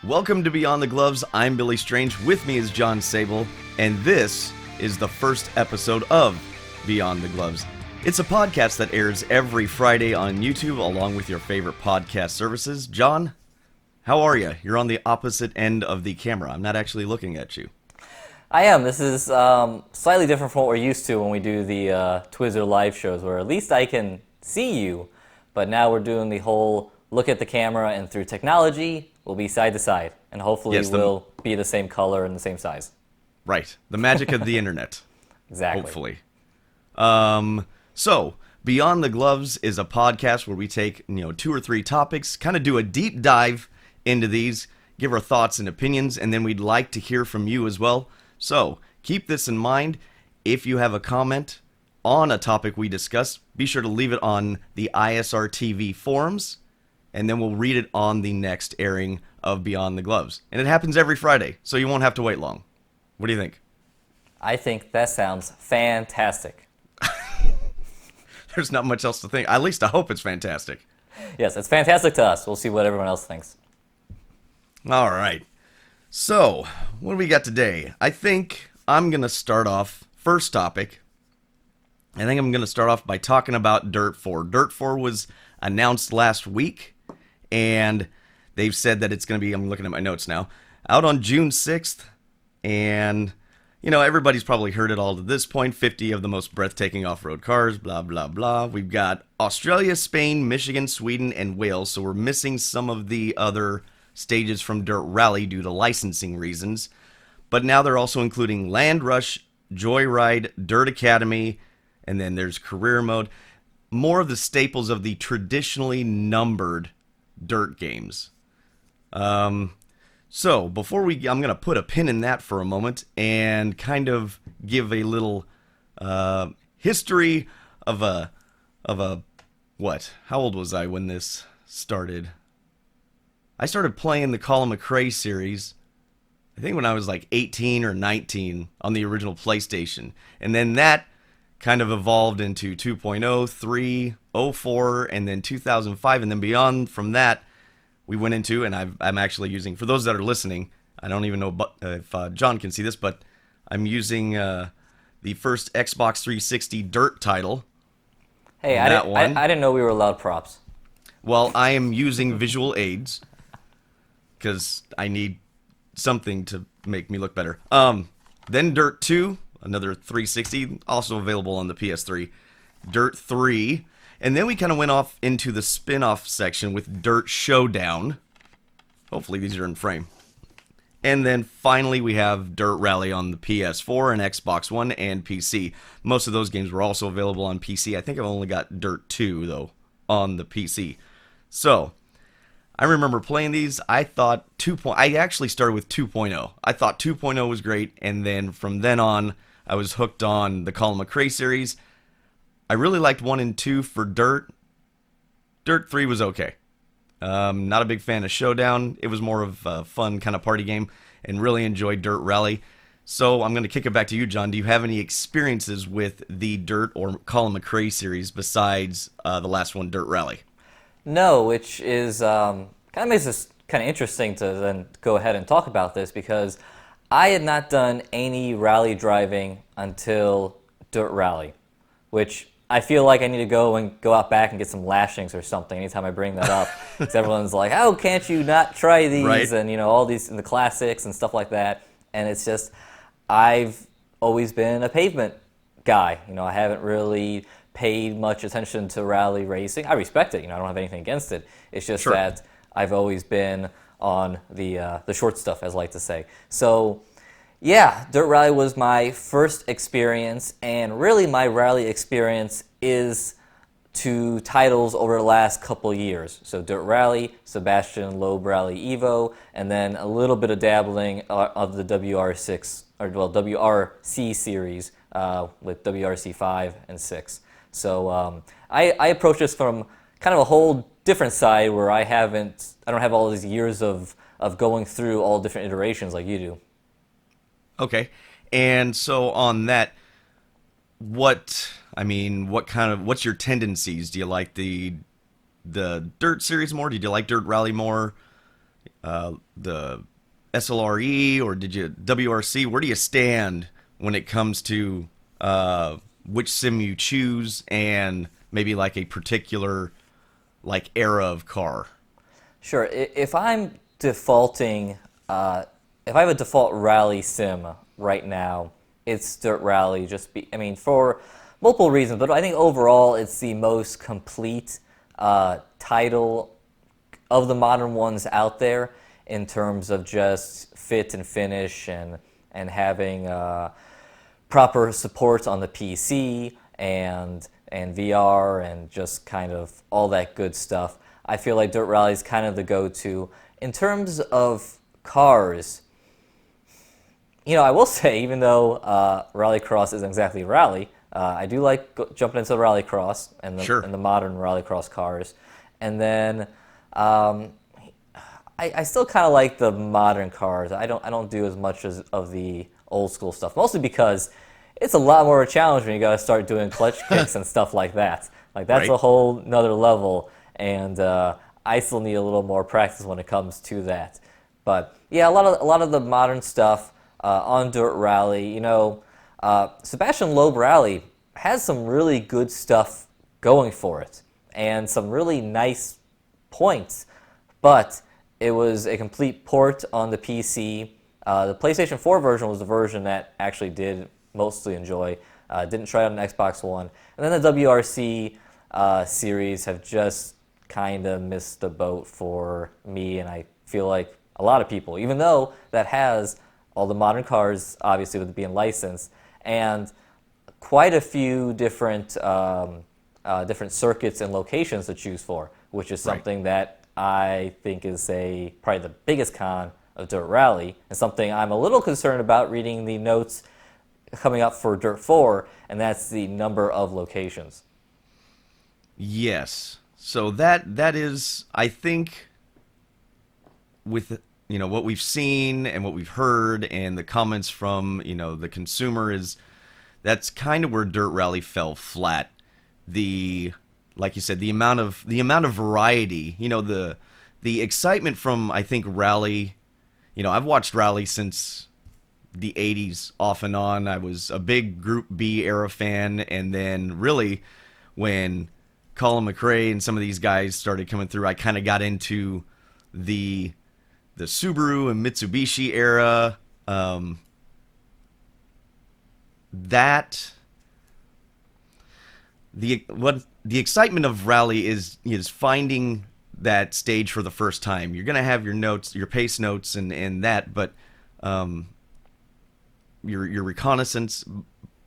Welcome to Beyond the Gloves. I'm Billy Strange. With me is John Sable, and this is the first episode of Beyond the Gloves. It's a podcast that airs every Friday on YouTube along with your favorite podcast services. John, how are you? You're on the opposite end of the camera. I'm not actually looking at you. I am. This is slightly different from what we're used to when we do the Twizzler live shows, where at least I can see you, but now we're doing the whole look at the camera, and through technology, we'll be side to side, and hopefully we'll be the same color and the same size. Right. The magic of the internet. Exactly. Hopefully. So, Beyond the Gloves is a podcast where we take, 2 or 3 topics, kind of do a deep dive into these, give our thoughts and opinions, and then we'd like to hear from you as well. So, keep this in mind. If you have a comment on a topic we discussed, be sure to leave it on the ISR TV forums, and then we'll read it on the next airing of Beyond the Gloves. And it happens every Friday, so you won't have to wait long. What do you think? I think that sounds fantastic. There's not much else to think. At least I hope it's fantastic. Yes, it's fantastic to us. We'll see what everyone else thinks. All right. So, what do we got today? I think I'm going to start off, first topic, I think I'm going to start off by talking about DiRT 4. DiRT 4 was announced last week, and they've said that it's going to be, I'm looking at my notes now, out on June 6th, and, everybody's probably heard it all to this point, 50 of the most breathtaking off-road cars, blah, blah, blah. We've got Australia, Spain, Michigan, Sweden, and Wales, so we're missing some of the other stages from Dirt Rally due to licensing reasons, but now they're also including Land Rush, Joyride, Dirt Academy, and then there's career mode. More of the staples of the traditionally numbered dirt games. So before I'm going to put a pin in that for a moment and kind of give a little history of a what? How old was I when this started? I started playing the Colin McRae series, I think when I was like 18 or 19 on the original PlayStation. And then that kind of evolved into 2.0, 3, 04, and then 2005. And then beyond from that, we went into, and I'm actually using, for those that are listening, I don't even know if John can see this, but I'm using the first Xbox 360 Dirt title. Hey, I didn't know we were allowed props. Well, I am using visual aids, because I need something to make me look better. Then Dirt 2, another 360, also available on the PS3. Dirt 3, and then we kind of went off into the spin-off section with Dirt Showdown. Hopefully these are in frame. And then finally we have Dirt Rally on the PS4 and Xbox One and PC. Most of those games were also available on PC. I think I've only got Dirt 2, though, on the PC. So, I remember playing these. I thought I actually started with 2.0. I thought 2.0 was great, and then from then on, I was hooked on the Colin McRae series. I really liked 1 and 2 for Dirt. Dirt 3 was okay. Not a big fan of Showdown. It was more of a fun kind of party game, and really enjoyed Dirt Rally. So I'm going to kick it back to you, John. Do you have any experiences with the Dirt or Colin McRae series besides the last one, Dirt Rally? No, which is kind of makes this kind of interesting to then go ahead and talk about this, because I had not done any rally driving until Dirt Rally, which I feel like I need to go out back and get some lashings or something anytime I bring that up. Because everyone's like, "How can't you not try these?" Right. And all these in the classics and stuff like that. And it's just, I've always been a pavement guy. I haven't really paid much attention to rally racing. I respect it. I don't have anything against it. It's just that I've always been on the short stuff, as I like to say. So, yeah, Dirt Rally was my first experience, and really my rally experience is to titles over the last couple years. So Dirt Rally, Sebastian Loeb Rally Evo, and then a little bit of dabbling of the WRC series with WRC 5 and 6. So I approach this from kind of a whole different side, where I don't have all these years of going through all different iterations like you do. Okay. And so on that, what's your tendencies? Do you like the Dirt series more? Did you like Dirt Rally more? the SLRE, or did you WRC? Where do you stand when it comes to which sim you choose, and maybe like a particular like era of car? Sure. If I'm defaulting, if I have a default rally sim right now, it's Dirt Rally. I mean, for multiple reasons, but I think overall it's the most complete title of the modern ones out there in terms of just fit and finish and having proper support on the PC and VR and just kind of all that good stuff. I feel like Dirt Rally is kind of the go-to. In terms of cars, I will say, even though Rallycross isn't exactly rally, I do like jumping into the Rallycross and Sure. the modern Rallycross cars. And then I still kind of like the modern cars. I don't do as much of the old school stuff, mostly because it's a lot more of a challenge when you got to start doing clutch kicks and stuff like that. Like that's Right. a whole nother level, and I still need a little more practice when it comes to that. But yeah, a lot of the modern stuff on Dirt Rally. Sebastian Loeb Rally has some really good stuff going for it, and some really nice points, but it was a complete port on the PC. The PlayStation 4 version was the version that actually did mostly enjoy. Didn't try it on Xbox One. And then the WRC series have just kind of missed the boat for me, and I feel like a lot of people, even though that has all the modern cars, obviously with it being licensed, and quite a few different different circuits and locations to choose for, which is something that I think is probably the biggest con of Dirt Rally, and something I'm a little concerned about reading the notes coming up for Dirt 4, and that's the number of locations. Yes. So that is, I think, with what we've seen and what we've heard and the comments from the consumer, is that's kind of where Dirt Rally fell flat. Like you said, the amount of variety, the excitement from, I think, Rally. I've watched Rally since the 80s off and on. I was a big Group B era fan, and then really when Colin McRae and some of these guys started coming through, I kind of got into the Subaru and Mitsubishi era. That the excitement of Rally is finding that stage for the first time. You're gonna have your notes, your pace notes, and that, but your reconnaissance.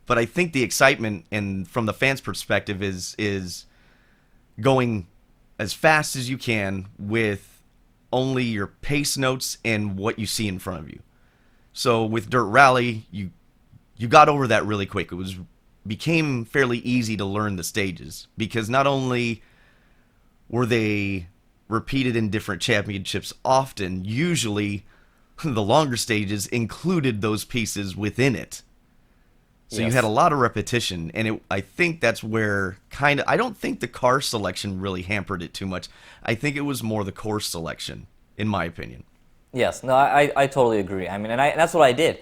But I think the excitement, and from the fans' perspective, is going as fast as you can with only your pace notes and what you see in front of you. So with Dirt Rally, you got over that really quick. It became fairly easy to learn the stages, because not only were they repeated in different championships often, usually the longer stages included those pieces within it. So you had a lot of repetition, and I think that's where I don't think the car selection really hampered it too much. I think it was more the course selection, in my opinion. Yes, no, I totally agree. I mean, and that's what I did.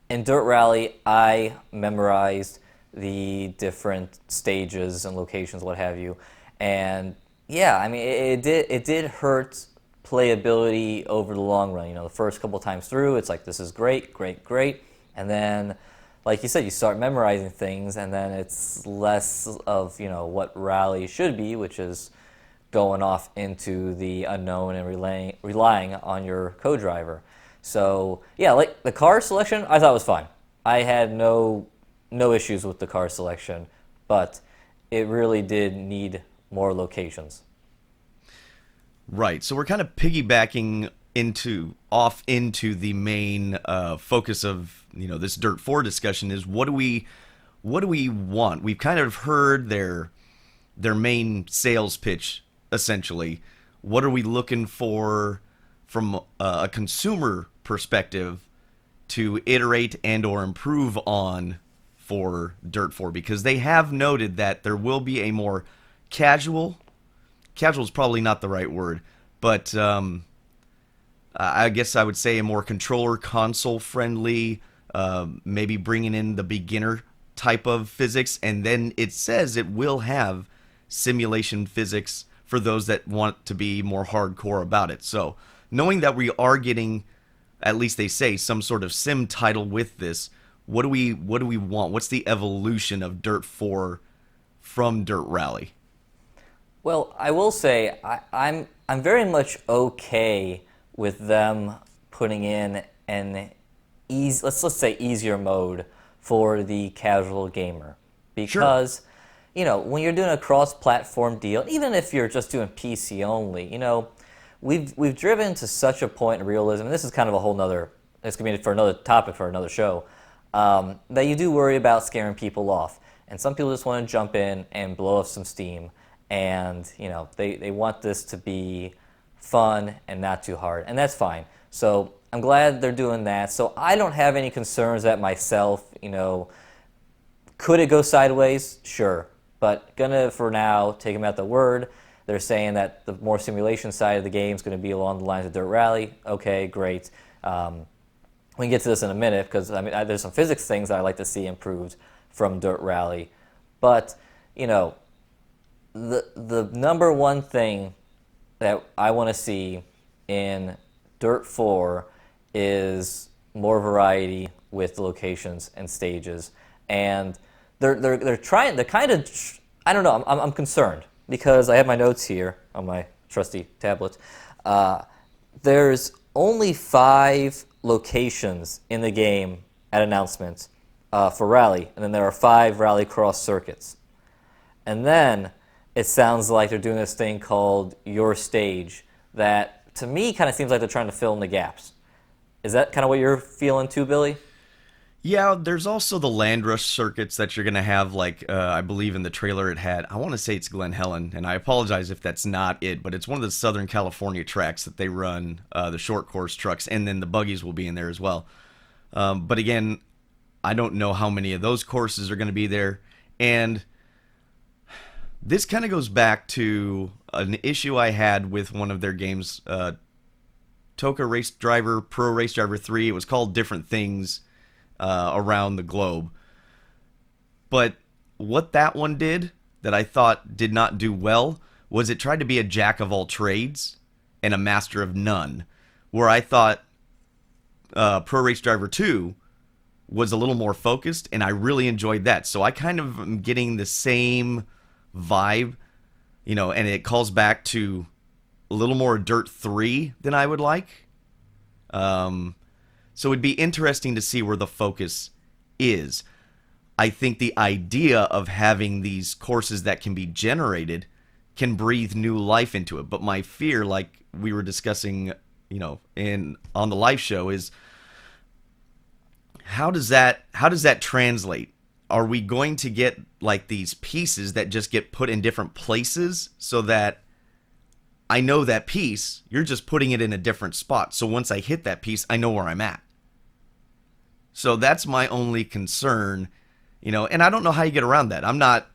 In Dirt Rally, I memorized the different stages and locations, what have you. And yeah, I mean, it did hurt playability over the long run. The first couple times through, it's like, this is great, great, great. And then, like you said, you start memorizing things, and then it's less of, what Rally should be, which is going off into the unknown and relying on your co-driver. So yeah, like the car selection, I thought was fine. I had no issues with the car selection, but it really did need more locations. Right. So we're kind of piggybacking off into the main focus of this Dirt 4 discussion, is what do we want? We've kind of heard their main sales pitch, essentially. What are we looking for from a consumer perspective to iterate and or improve on for Dirt 4? Because they have noted that there will be a more casual is probably not the right word, but I guess I would say a more controller console friendly, maybe bringing in the beginner type of physics, and then it says it will have simulation physics for those that want to be more hardcore about it. So knowing that we are getting, at least they say, some sort of sim title with this, what do we want? What's the evolution of Dirt 4 from Dirt Rally? Well, I will say I'm very much okay with them putting in an let's say easier mode for the casual gamer, because when you're doing a cross-platform deal, even if you're just doing PC only, we've driven to such a point in realism, and this is kind of a whole nother, it's going to be for another topic for another show, that you do worry about scaring people off. And some people just want to jump in and blow off some steam, and they want this to be fun and not too hard, and that's fine. So I'm glad they're doing that. So I don't have any concerns at myself. Could it go sideways? Sure. But gonna, for now, take them at the word. They're saying that the more simulation side of the game is going to be along the lines of Dirt Rally. Okay, great. We can get to this in a minute, because there's some physics things that I'd like to see improved from Dirt Rally. But, the number one thing that I want to see in Dirt 4 is more variety with locations and stages. And they're kind of, I don't know, I'm concerned, because I have my notes here on my trusty tablet. There's only 5 locations in the game at announcement for Rally, and then there are 5 Rally Cross circuits. And then it sounds like they're doing this thing called Your Stage that, to me, kind of seems like they're trying to fill in the gaps. Is that kind of what you're feeling too, Billy? Yeah, there's also the land rush circuits that you're going to have, like, I believe in the trailer it had, I want to say it's Glen Helen, and I apologize if that's not it, but it's one of the Southern California tracks that they run, the short course trucks, and then the buggies will be in there as well. But again, I don't know how many of those courses are going to be there, and this kind of goes back to an issue I had with one of their games, Toka Race Driver, Pro Race Driver 3, it was called different things around the globe. But what that one did that I thought did not do well was it tried to be a jack of all trades and a master of none, where I thought Pro Race Driver 2 was a little more focused, and I really enjoyed that. So I kind of am getting the same vibe, and it calls back to a little more Dirt 3 than I would like. So it'd be interesting to see where the focus is. I think the idea of having these courses that can be generated can breathe new life into it. But my fear, like we were discussing, on the live show, is how does that translate? Are we going to get like these pieces that just get put in different places so that I know that piece, you're just putting it in a different spot. So once I hit that piece, I know where I'm at. So that's my only concern, and I don't know how you get around that. I'm not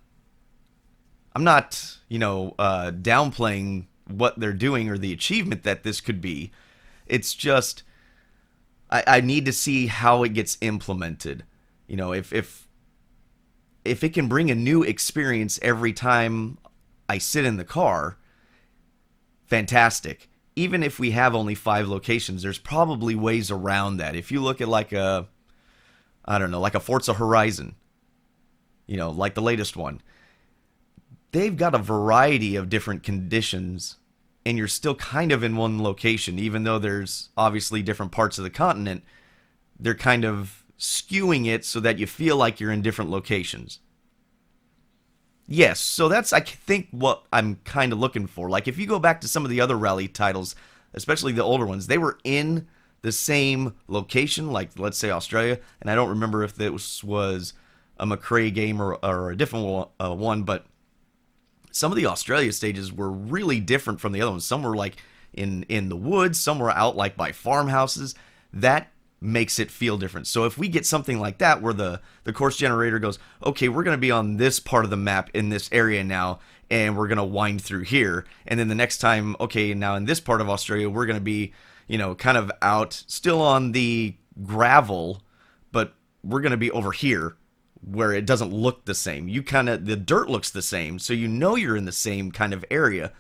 downplaying what they're doing or the achievement that this could be. It's just, I need to see how it gets implemented. If it can bring a new experience every time I sit in the car, fantastic. Even if we have only 5 locations, there's probably ways around that. If you look at like a Forza Horizon, like the latest one, they've got a variety of different conditions, and you're still kind of in one location, even though there's obviously different parts of the continent. They're kind of skewing it so that you feel like you're in different locations. Yes, so that's, I think, what I'm kind of looking for. Like, if you go back to some of the other rally titles, especially the older ones, they were in the same location, like, let's say, Australia, and I don't remember if this was a McRae game or a different one, but some of the Australia stages were really different from the other ones. Some were, like, in the woods, some were out, like, by farmhouses. That makes it feel different. So if we get something like that where the course generator goes, okay, we're going to be on this part of the map in this area now, and we're going to wind through here, and then the next time, okay, now in this part of Australia, we're going to be, kind of out, still on the gravel, but we're going to be over here where it doesn't look the same. The dirt looks the same, so you're in the same kind of area,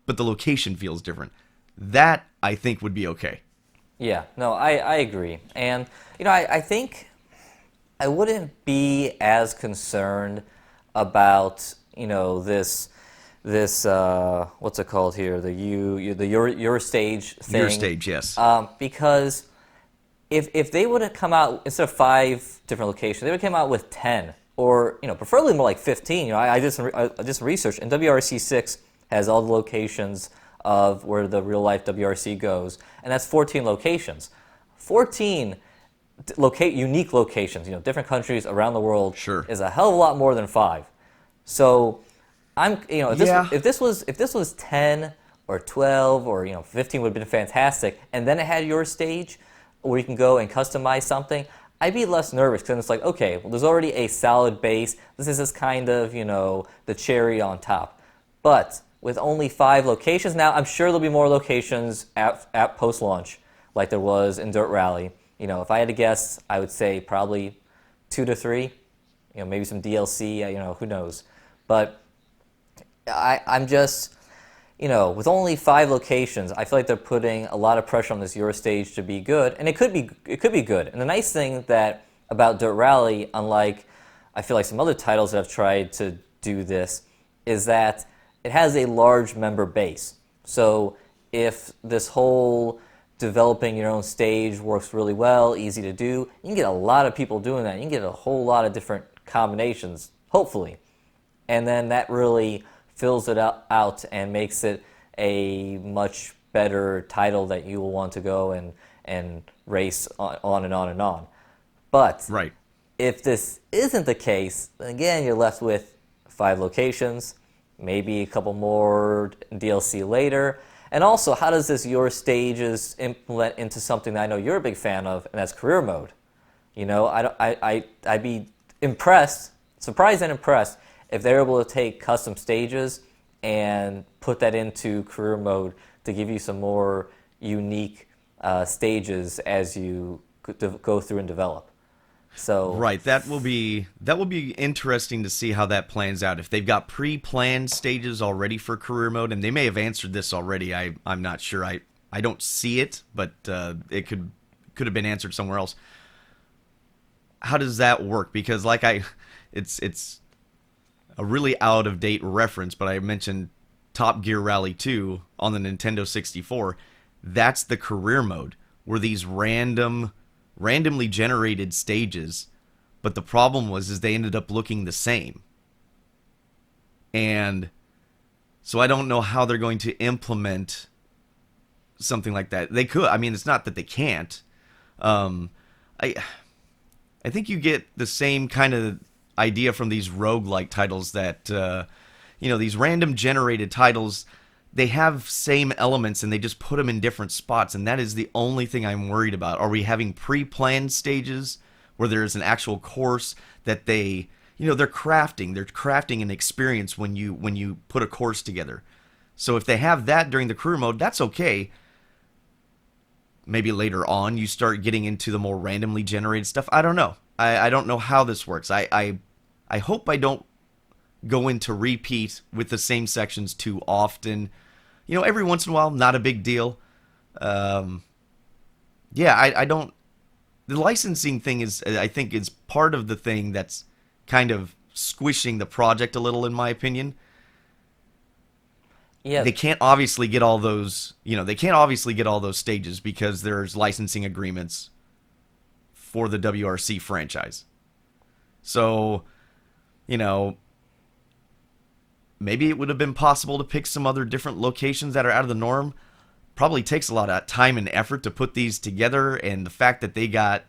but the location feels different. That, I think, would be okay. Yeah, no, I agree. And, I think I wouldn't be as concerned about, this what's it called here? The your stage thing. Your stage, yes. Because if they would have come out instead of 5 different locations, they would have come out with 10 or preferably more like 15. I did some research, and WRC6 has all the locations of where the real life WRC goes, and that's 14 locations. 14 unique locations, different countries around the world. Sure. Is a hell of a lot more than 5. So if this was 10 or 12 or 15 would have been fantastic, and then it had your stage where you can go and customize something, I'd be less nervous because it's like, okay, well, there's already a solid base. This is just kind of the cherry on top. But with only 5 locations now, I'm sure there'll be more locations at post launch, like there was in Dirt Rally. If I had to guess, I would say probably 2 to 3. Maybe some DLC. Who knows? But I'm just, with only 5 locations, I feel like they're putting a lot of pressure on this Euro stage to be good, and it could be good. And the nice thing about Dirt Rally, unlike I feel like some other titles that have tried to do this, is that it has a large member base. So if this whole developing your own stage works really well, easy to do, you can get a lot of people doing that. You can get a whole lot of different combinations, hopefully. And then that really fills it out and makes it a much better title that you will want to go and race on and on and on. But right. If this isn't the case, then again, you're left with 5 locations, maybe a couple more DLC later. And also, how does this Your Stages implement into something that I know you're a big fan of, and that's career mode? I'd be surprised and impressed if they're able to take custom stages and put that into career mode to give you some more unique stages as you go through and develop. So right, that will be interesting to see how that plans out. If they've got pre-planned stages already for career mode, and they may have answered this already. I'm not sure. I don't see it, but it could have been answered somewhere else. How does that work? Because it's a really out of date reference, but I mentioned Top Gear Rally 2 on the Nintendo 64. That's the career mode, where these randomly generated stages, but the problem is they ended up looking the same. And so I don't know how they're going to implement something like that. They could. I mean, it's not that they can't. I think you get the same kind of idea from these roguelike titles that, these random generated titles, they have same elements and they just put them in different spots, and that is the only thing I'm worried about. Are we having pre-planned stages where there's an actual course that they're crafting an experience when you put a course together? So if they have that during the career mode, that's okay. Maybe later on you start getting into the more randomly generated stuff. I don't know. I don't know how this works. I hope I don't go into repeat with the same sections too often. Every once in a while, not a big deal. I don't. The licensing thing I think is part of the thing that's kind of squishing the project a little, in my opinion. Yeah. They can't obviously get all those, stages because there's licensing agreements for the WRC franchise. So, maybe it would have been possible to pick some other different locations that are out of the norm. Probably takes a lot of time and effort to put these together, and the fact that they got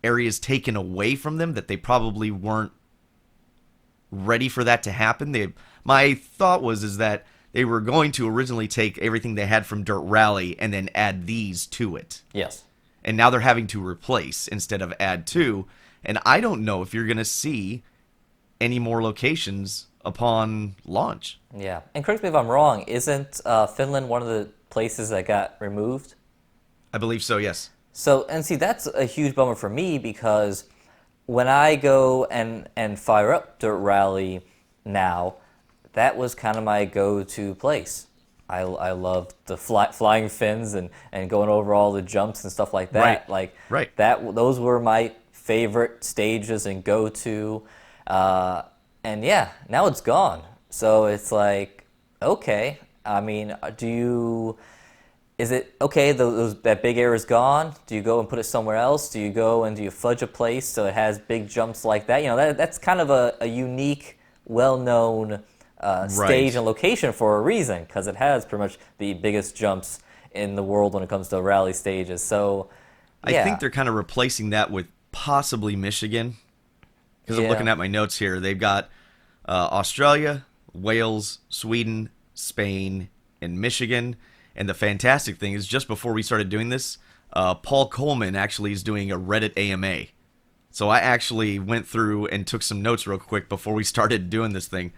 areas taken away from them that they probably weren't ready for that to happen. My thought is that they were going to originally take everything they had from Dirt Rally and then add these to it. Yes. And now they're having to replace instead of add to. And I don't know if you're going to see any more locations upon launch. Yeah. And correct me if I'm wrong, isn't Finland one of the places that got removed. I believe so, yes. So, and see, that's a huge bummer for me because when I go and fire up Dirt Rally now, that was kind of my go-to place. I love the flying fins and going over all the jumps and stuff like that. Right. Like Right. those were my favorite stages and go-to. And yeah, now it's gone. So it's like, okay. I mean, is it okay? That big area is gone. Do you go and put it somewhere else? Do you go and do you fudge a place so it has big jumps like that? You know, that's kind of a unique, well-known stage and location for a reason, because it has pretty much the biggest jumps in the world when it comes to rally stages. So, yeah. I think they're kind of replacing that with possibly Michigan. Because I'm looking at my notes here. They've got Australia, Wales, Sweden, Spain, and Michigan. And the fantastic thing is, just before we started doing this, Paul Coleman actually is doing a Reddit AMA. So I actually went through and took some notes real quick before we started doing this thing.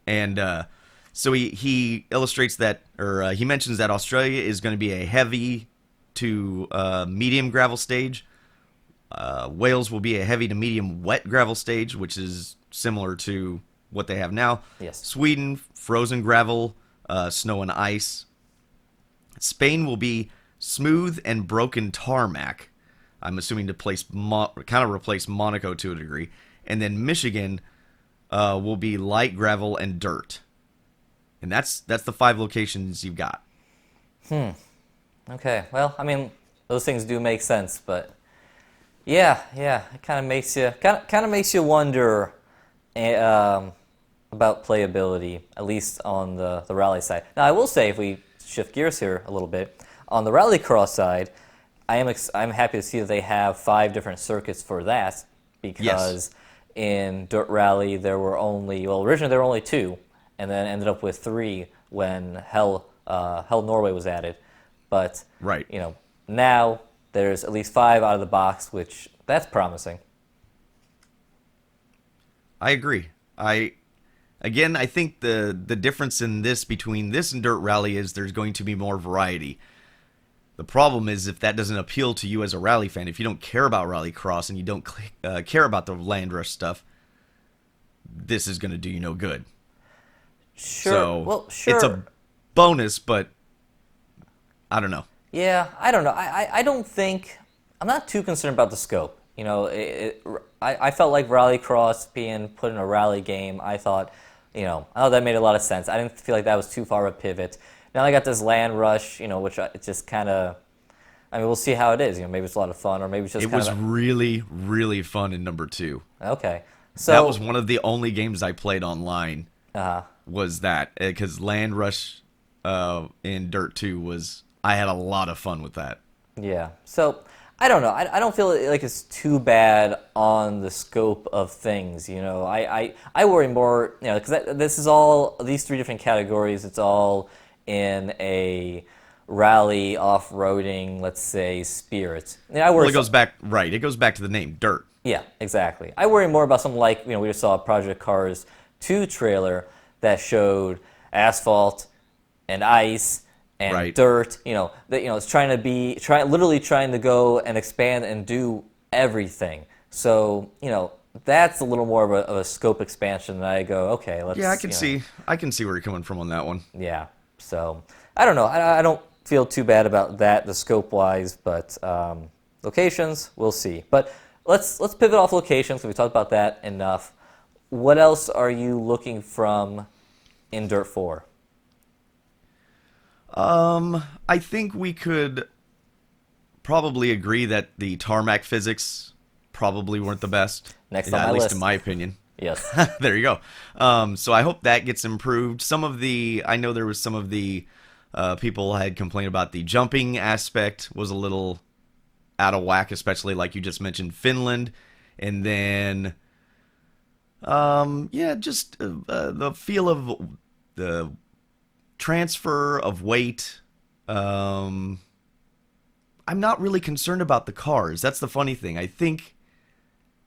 And so he illustrates that, or he mentions that Australia is going to be a heavy to medium gravel stage. Wales will be a heavy to medium wet gravel stage, which is similar to what they have now. Yes. Sweden, frozen gravel, snow and ice. Spain will be smooth and broken tarmac. I'm assuming to kind of replace Monaco to a degree. And then Michigan will be light gravel and dirt. And that's the 5 locations you've got. Okay. Well, I mean, those things do make sense, but yeah, it kind of makes you wonder about playability, at least on the rally side. Now, I will say, if we shift gears here a little bit, on the rallycross side, I'm happy to see that they have 5 different circuits for that, because in Dirt Rally originally there were only 2, and then ended up with 3 when Hell Norway was added. But Right. you know, now there's at least 5 out of the box, which that's promising. I agree. I think the difference in this between this and Dirt Rally is there's going to be more variety. The problem is, if that doesn't appeal to you as a rally fan, if you don't care about rallycross and you don't care about the land rush stuff, this is going to do you no good. Sure. So Well, sure. it's a bonus, but I don't know. Yeah, I don't know. I don't think, I'm not too concerned about the scope. You know, I felt like Rallycross being put in a rally game, I thought that made a lot of sense. I didn't feel like that was too far of a pivot. Now I got this land rush, which it just kind of, I mean, we'll see how it is. Maybe it's a lot of fun, or maybe it's just It was really, really fun in number 2. Okay. So That was one of the only games I played online. Uh-huh. Was that, because Land Rush in Dirt 2 I had a lot of fun with that. Yeah. So I don't know. I don't feel like it's too bad on the scope of things. I worry more, because this is all, these 3 different categories, it's all in a rally off-roading, let's say, spirit. I worry. Well, it goes back to the name, Dirt. Yeah, exactly. I worry more about something like, we just saw a Project Cars 2 trailer that showed asphalt and ice and dirt. It's literally trying to go and expand and do everything. So, that's a little more of a scope expansion that I go, okay, let's. Yeah, I can see where you're coming from on that one. Yeah. So I don't know. I don't feel too bad about that, the scope wise, but locations, we'll see. But let's pivot off locations. We talked about that enough. What else are you looking from in Dirt 4? I think we could probably agree that the tarmac physics probably weren't the best. Next on my at least list. in my opinion. Yes. There you go. So I hope that gets improved. I know there was some of the people had complained about the jumping aspect was a little out of whack, especially like you just mentioned, Finland. And then, just the feel of the transfer of weight. I'm not really concerned about the cars. That's the funny thing. I think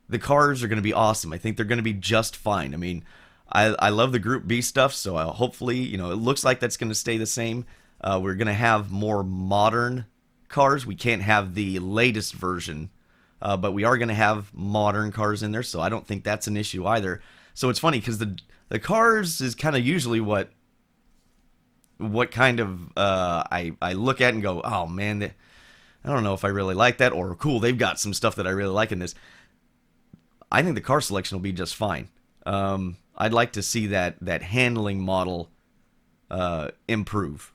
the cars are going to be awesome. I think they're going to be just fine. I mean, I love the Group B stuff, so hopefully, it looks like that's going to stay the same. We're going to have more modern cars. We can't have the latest version, but we are going to have modern cars in there, so I don't think that's an issue either. So it's funny because the cars is kind of usually what kind of I look at and go, oh man, I don't know if I really like that, or cool, they've got some stuff that I really like in this. I think the car selection will be just fine. I'd like to see that handling model improve.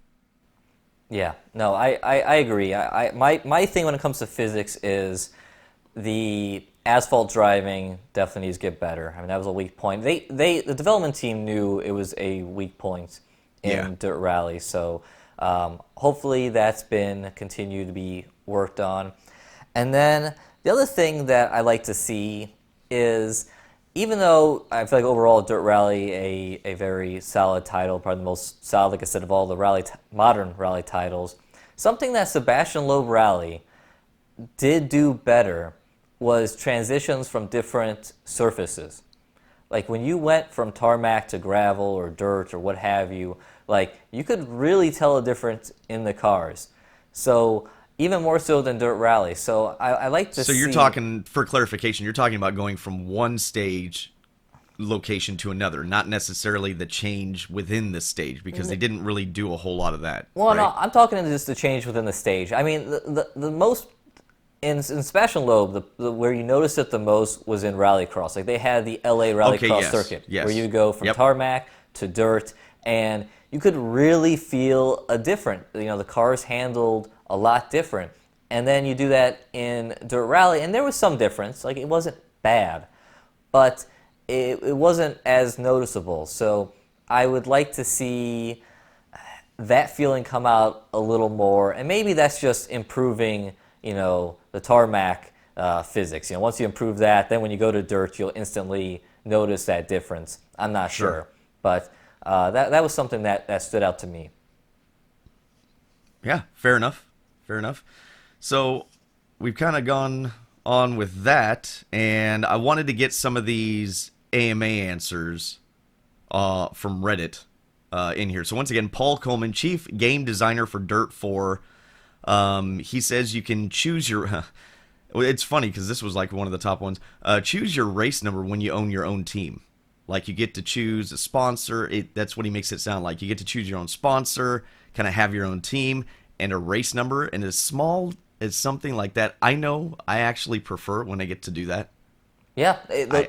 Yeah, no, I agree. My thing when it comes to physics is the asphalt driving definitely needs to get better. I mean, that was a weak point. The development team knew it was a weak point in Dirt Rally, so hopefully that's been continued to be worked on. And then the other thing that I like to see is, even though I feel like overall Dirt Rally a very solid title, probably the most solid, like I said, of all the modern rally titles, something that Sebastian Loeb Rally did do better was transitions from different surfaces. Like when you went from tarmac to gravel or dirt or what have you, like you could really tell a difference in the cars. So even more so than Dirt Rally. So I like to see... So you're talking, for clarification, you're talking about going from one stage location to another, not necessarily the change within the stage, because they didn't really do a whole lot of that. Well, right? no, I'm talking just the change within the stage. I mean, the most... In Sebastian Loeb, where you noticed it the most was in Rallycross. Like they had the LA Rallycross circuit, where you go from tarmac to dirt, and you could really feel a difference. You know, the cars handled a lot different. And then you do that in Dirt Rally, and there was some difference. Like it wasn't bad, but it wasn't as noticeable. So I would like to see that feeling come out a little more, and maybe that's just improving, you know, the tarmac physics. You know, once you improve that, then when you go to dirt, you'll instantly notice that difference. I'm not sure, but that was something that stood out to me. Yeah, fair enough. Fair enough. So we've kind of gone on with that, and I wanted to get some of these AMA answers from Reddit in here. So once again, Paul Coleman, chief game designer for Dirt 4. He says you can choose your... It's funny because this was like one of the top ones. Choose your race number when you own your own team. Like you get to choose a sponsor. That's what he makes it sound like. You get to choose your own sponsor, kind of have your own team, and a race number. And as small as something like that, I know I actually prefer when I get to do that. Yeah.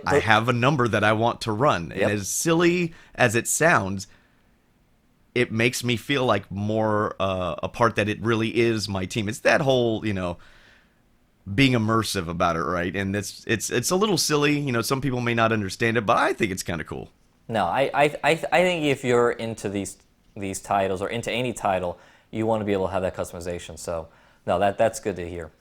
I have a number that I want to run. Yep. And as silly as it sounds, it makes me feel like more a part that it really is my team. It's that whole, you know, being immersive about it, right? And it's a little silly. You know, some people may not understand it, but I think it's kind of cool. No, I think if you're into these titles or into any title, you want to be able to have that customization. So, no, that's good to hear.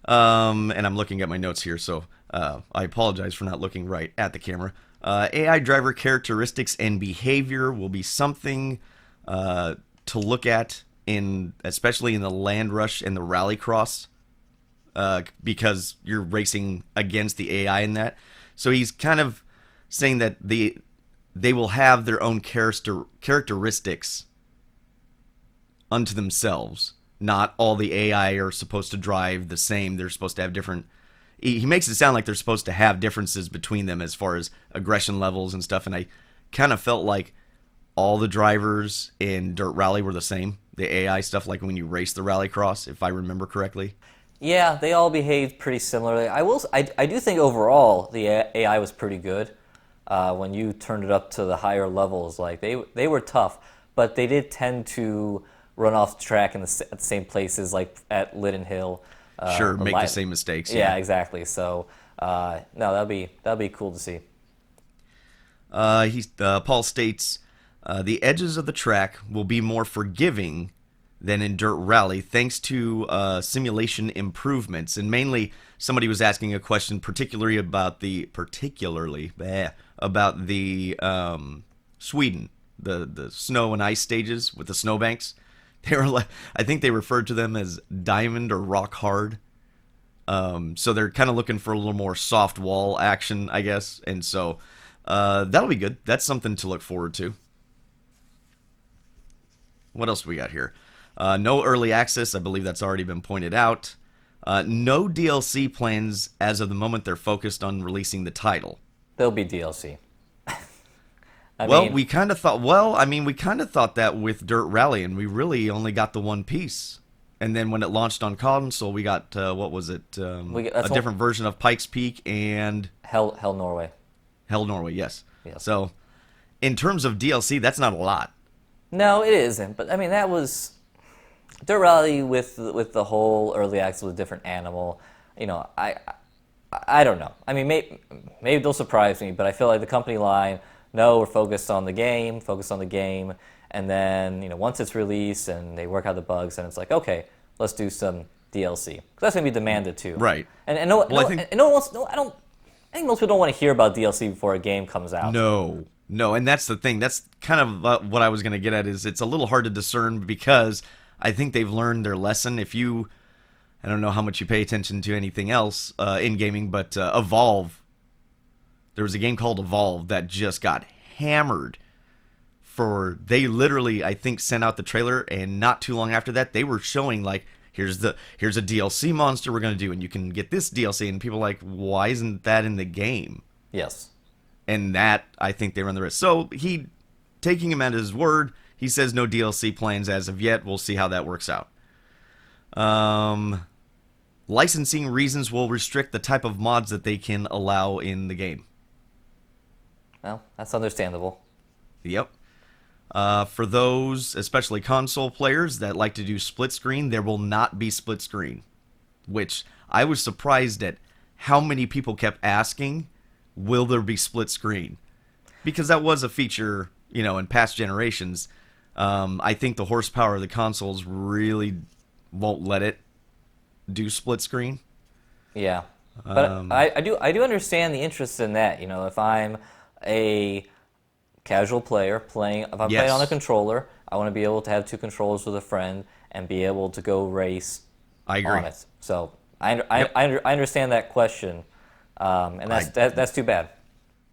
And I'm looking at my notes here, so I apologize for not looking right at the camera. AI driver characteristics and behavior will be something to look at especially in the Land Rush and the Rallycross, because you're racing against the AI in that. So he's kind of saying that they will have their own characteristics unto themselves. Not all the AI are supposed to drive the same. They're supposed to have different... He makes it sound like they're supposed to have differences between them as far as aggression levels and stuff, and I kind of felt like all the drivers in Dirt Rally were the same. The AI stuff, like when you race the Rallycross, if I remember correctly. Yeah, they all behaved pretty similarly. I do think overall the AI was pretty good. When you turned it up to the higher levels, like they were tough, but they did tend to run off the track at the same places, like at Linden Hill. Sure, make the same mistakes. Yeah, exactly. So no, that'd be cool to see. Paul states the edges of the track will be more forgiving than in Dirt Rally, thanks to simulation improvements. And mainly, somebody was asking a question particularly about the Sweden, the snow and ice stages with the snowbanks. They were like, I think they referred to them as diamond or rock hard. So they're kind of looking for a little more soft wall action, I guess. And so that'll be good. That's something to look forward to. What else do we got here? No early access. I believe that's already been pointed out. No DLC plans as of the moment. They're focused on releasing the title. There'll be DLC. I Well, mean, we kind of thought. Well, I mean, we kind of thought that with Dirt Rally, and we really only got the one piece. And then when it launched on console, we got what was it? A different version of Pikes Peak and Hell Norway. Hell Norway. Yes. Yes. So, in terms of DLC, that's not a lot. No, it isn't. But I mean, that was Dirt Rally with the whole early access with a different animal. You know, I don't know. I mean, maybe they'll surprise me, but I feel like the company line. No, we're focused on the game, and then once it's released and they work out the bugs, and it's like, okay, let's do some DLC. 'Cause that's gonna be demanded too. Right. And no, I think most people don't want to hear about DLC before a game comes out. No, and that's the thing. That's kind of what I was going to get at. Is it's a little hard to discern because I think they've learned their lesson. I don't know how much you pay attention to anything else in gaming, but Evolve. There was a game called Evolve that just got hammered. They literally, I think, sent out the trailer, and not too long after that, they were showing like, here's a DLC monster we're going to do, and you can get this DLC, and people are like, why isn't that in the game? Yes. And that, I think they run the risk. So taking him at his word, he says no DLC plans as of yet. We'll see how that works out. Licensing reasons will restrict the type of mods that they can allow in the game. Well, that's understandable. Yep. For those, especially console players that like to do split screen, there will not be split screen. Which I was surprised at how many people kept asking, will there be split screen? Because that was a feature, in past generations. I think the horsepower of the consoles really won't let it do split screen. Yeah. But I do understand the interest in that. If I'm a casual player if I'm playing on a controller, I want to be able to have two controllers with a friend and be able to go race I agree. on it. So I understand that question, and that's too bad.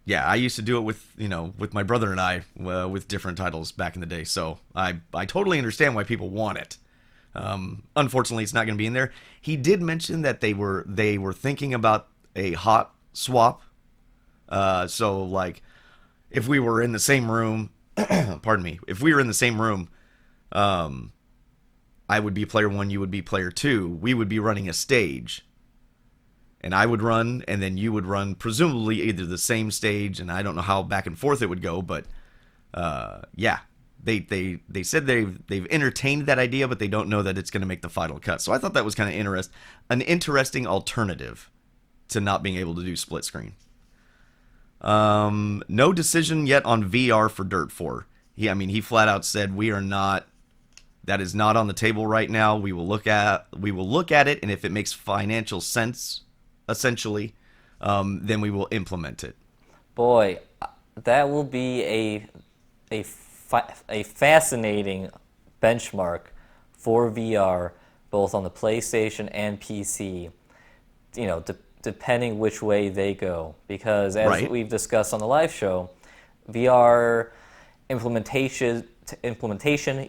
Yeah, I used to do it with my brother and I with different titles back in the day. So I totally understand why people want it. Unfortunately, it's not going to be in there. He did mention that they were thinking about a hot swap. So like, if we were in the same room, pardon me, if we were in the same room, I would be player 1, you would be player 2. We would be running a stage, and I would run, and then you would run, presumably either the same stage, and I don't know how back and forth it would go, but yeah, they said they've entertained that idea, but they don't know that it's going to make the final cut. So I thought that was kind of an interesting alternative to not being able to do split screen. No decision yet on VR for Dirt 4. He flat out said that is not on the table right now. We will look at it, and if it makes financial sense, essentially, then we will implement it. Boy, that will be a fascinating benchmark for VR, both on the PlayStation and PC. Depending which way they go, because as we've discussed on the live show, VR implementation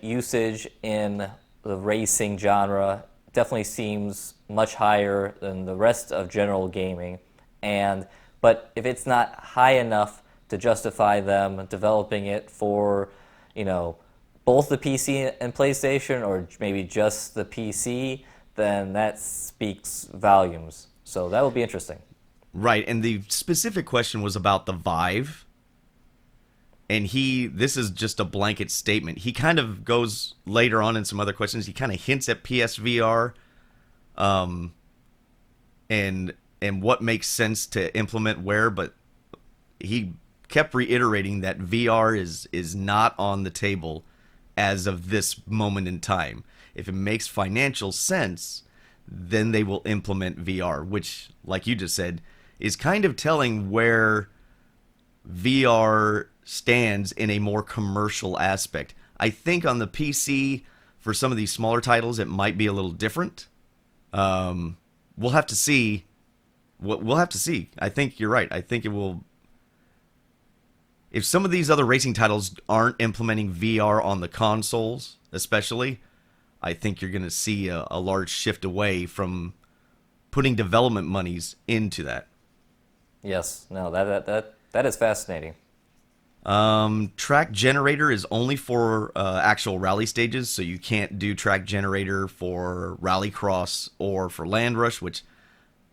usage in the racing genre definitely seems much higher than the rest of general gaming, but if it's not high enough to justify them developing it for both the PC and PlayStation, or maybe just the PC, then that speaks volumes. So that will be interesting. Right, and the specific question was about the Vive. And this is just a blanket statement. He kind of goes later on in some other questions. He kind of hints at PSVR, and what makes sense to implement where, but he kept reiterating that VR is not on the table as of this moment in time. If it makes financial sense, then they will implement VR, which, like you just said, is kind of telling where VR stands in a more commercial aspect. I think on the PC, for some of these smaller titles, it might be a little different. We'll have to see. We'll have to see. I think you're right. I think it will. if some of these other racing titles aren't implementing VR on the consoles, especially, I think you're going to see a large shift away from putting development monies into that. Yes, no, that is fascinating. Track generator is only for actual rally stages, so you can't do track generator for rallycross or for land rush, which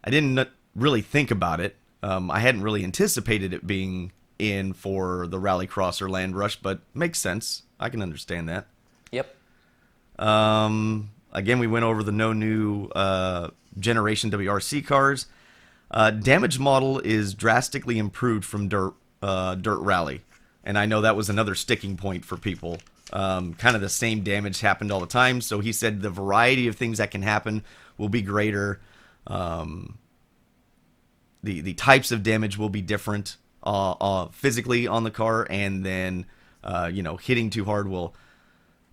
I didn't really think about it. I hadn't really anticipated it being in for the rallycross or land rush, but makes sense. I can understand that. Yep. Again, we went over the no new generation WRC cars. Damage model is drastically improved from Dirt Rally, and I know that was another sticking point for people. Kind of the same damage happened all the time, so he said the variety of things that can happen will be greater. The types of damage will be different physically on the car, and then hitting too hard will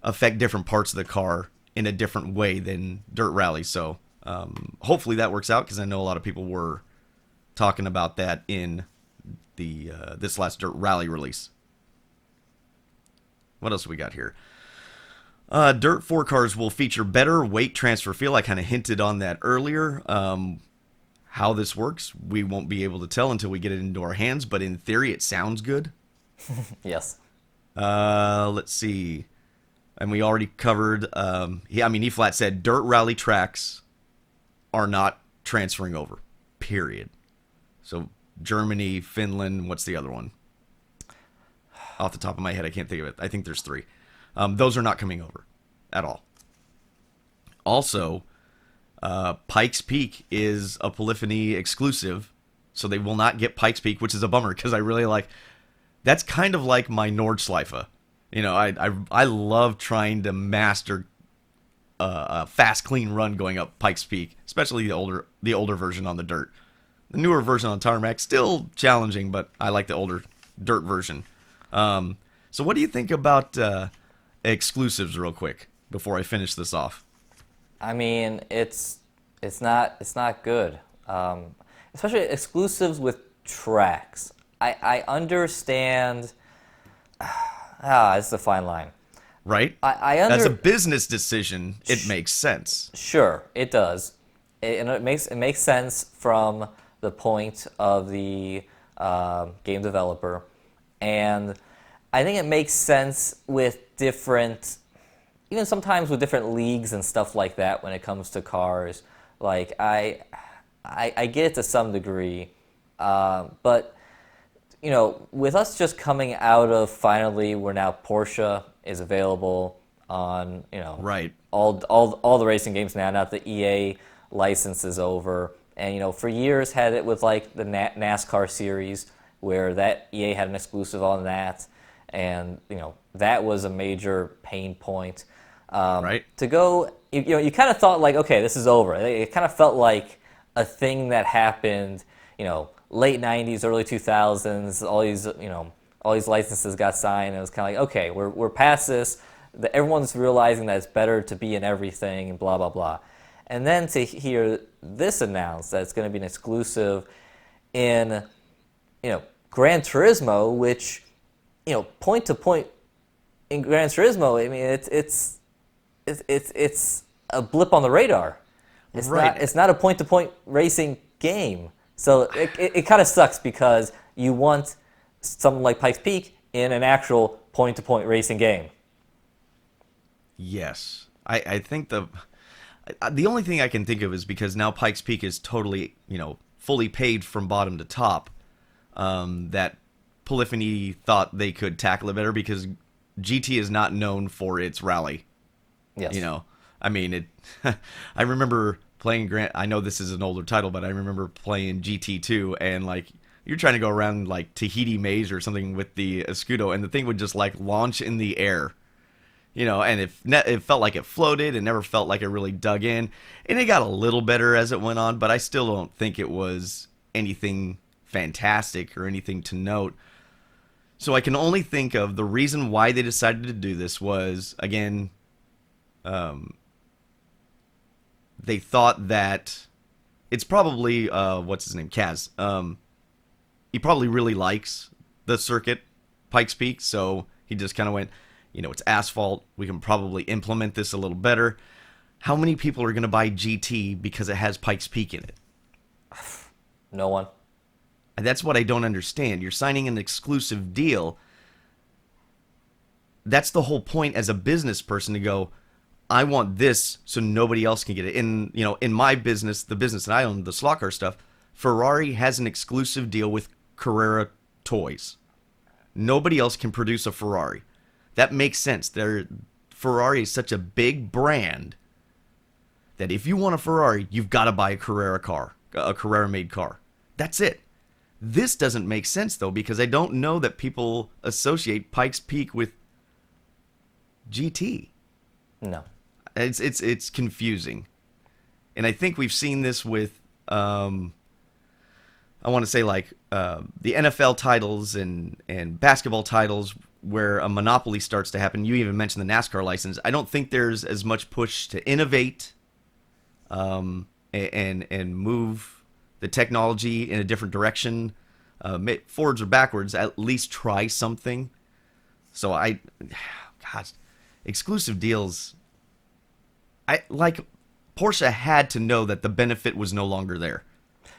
affect different parts of the car in a different way than Dirt Rally. So hopefully that works out, because I know a lot of people were talking about that in the this last Dirt Rally release. What else we got here? Dirt 4 cars will feature better weight transfer feel. I kind of hinted on that earlier. How this works, we won't be able to tell until we get it into our hands, but in theory it sounds good. Yes. Let's see. And we already covered, he flat said Dirt Rally tracks are not transferring over, period. So Germany, Finland, what's the other one? Off the top of my head, I can't think of it. I think there's 3. Those are not coming over at all. Also, Pikes Peak is a Polyphony exclusive, so they will not get Pikes Peak, which is a bummer, because I really like... That's kind of like my Nordschleife. I love trying to master a fast, clean run going up Pikes Peak, especially the older version on the dirt. The newer version on tarmac, still challenging, but I like the older dirt version. So what do you think about exclusives, real quick, before I finish this off? I mean, it's not good, especially exclusives with tracks. I understand. It's a fine line, right? As a business decision, it makes sense. Sure, it does, and it makes sense from the point of the game developer, and I think it makes sense with different, even sometimes with different leagues and stuff like that when it comes to cars. Like I get it to some degree, but with us just coming out of finally where now Porsche is available on right, all the racing games now that the EA license is over, and for years had it with like the NASCAR series where that EA had an exclusive on that, and that was a major pain point. Right. To go, you kind of thought like, okay, this is over. It kind of felt like a thing that happened, late 90s, early 2000s. All these licenses got signed. And it was kind of like, okay, we're past this. Everyone's realizing that it's better to be in everything and blah, blah, blah. And then to hear this announced that it's going to be an exclusive in, Gran Turismo, which, point to point in Gran Turismo, I mean, it's a blip on the radar. It's right. It's not a point-to-point racing game. So it kind of sucks because you want something like Pikes Peak in an actual point-to-point racing game. Yes. I think the only thing I can think of is because now Pikes Peak is totally, fully paid from bottom to top, that Polyphony thought they could tackle it better, because GT is not known for its rally. Yes. I remember playing I know this is an older title, but I remember playing GT2, and like you're trying to go around like Tahiti Maze or something with the Escudo, and the thing would just like launch in the air, and it felt like it floated. It never felt like it really dug in, and it got a little better as it went on, but I still don't think it was anything fantastic or anything to note. So I can only think of the reason why they decided to do this was, again, they thought that it's probably, what's his name, Kaz. He probably really likes the circuit, Pikes Peak, so he just kind of went, it's asphalt. We can probably implement this a little better. How many people are going to buy GT because it has Pikes Peak in it? No one. And that's what I don't understand. You're signing an exclusive deal. That's the whole point as a business person to go, I want this so nobody else can get it. In my business, the business that I own, the slot car stuff, Ferrari has an exclusive deal with Carrera Toys. Nobody else can produce a Ferrari. That makes sense. Ferrari is such a big brand that if you want a Ferrari, you've got to buy a Carrera car, a Carrera-made car. That's it. This doesn't make sense, though, because I don't know that people associate Pikes Peak with GT. No. It's confusing. And I think we've seen this with, I want to say, like, the NFL titles and basketball titles where a monopoly starts to happen. You even mentioned the NASCAR license. I don't think there's as much push to innovate and move the technology in a different direction, forwards or backwards, at least try something. So gosh, exclusive deals. Porsche had to know that the benefit was no longer there.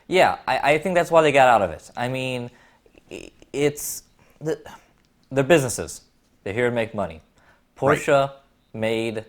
Yeah, I think that's why they got out of it. I mean, they're businesses. They're here to make money. Porsche made,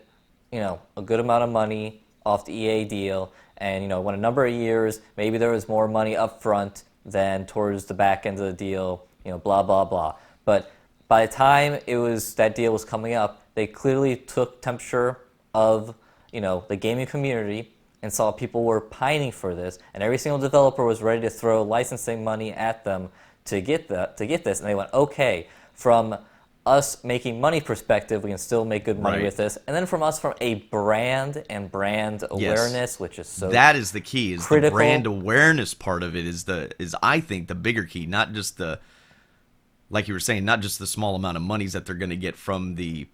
a good amount of money off the EA deal, and when a number of years, maybe there was more money up front than towards the back end of the deal, blah blah blah. But by the time that deal was coming up, they clearly took temperature of the gaming community and saw people were pining for this, and every single developer was ready to throw licensing money at them to get this, and they went, okay, from us making money perspective, we can still make good money with this, and then from us, from a brand and brand awareness, which is so that is the key, is critical. The brand awareness part of it is I think the bigger key, not just the, like you were saying, not just the small amount of monies that they're going to get from the